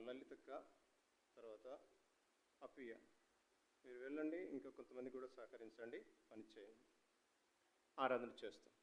Speaker 2: లలితక్క, తర్వాత అప్పియ, మీరు వెళ్ళండి. ఇంకా కొంతమంది కూడా సహకరించండి, పని చేయండి. ఆరాధన చేస్తాం.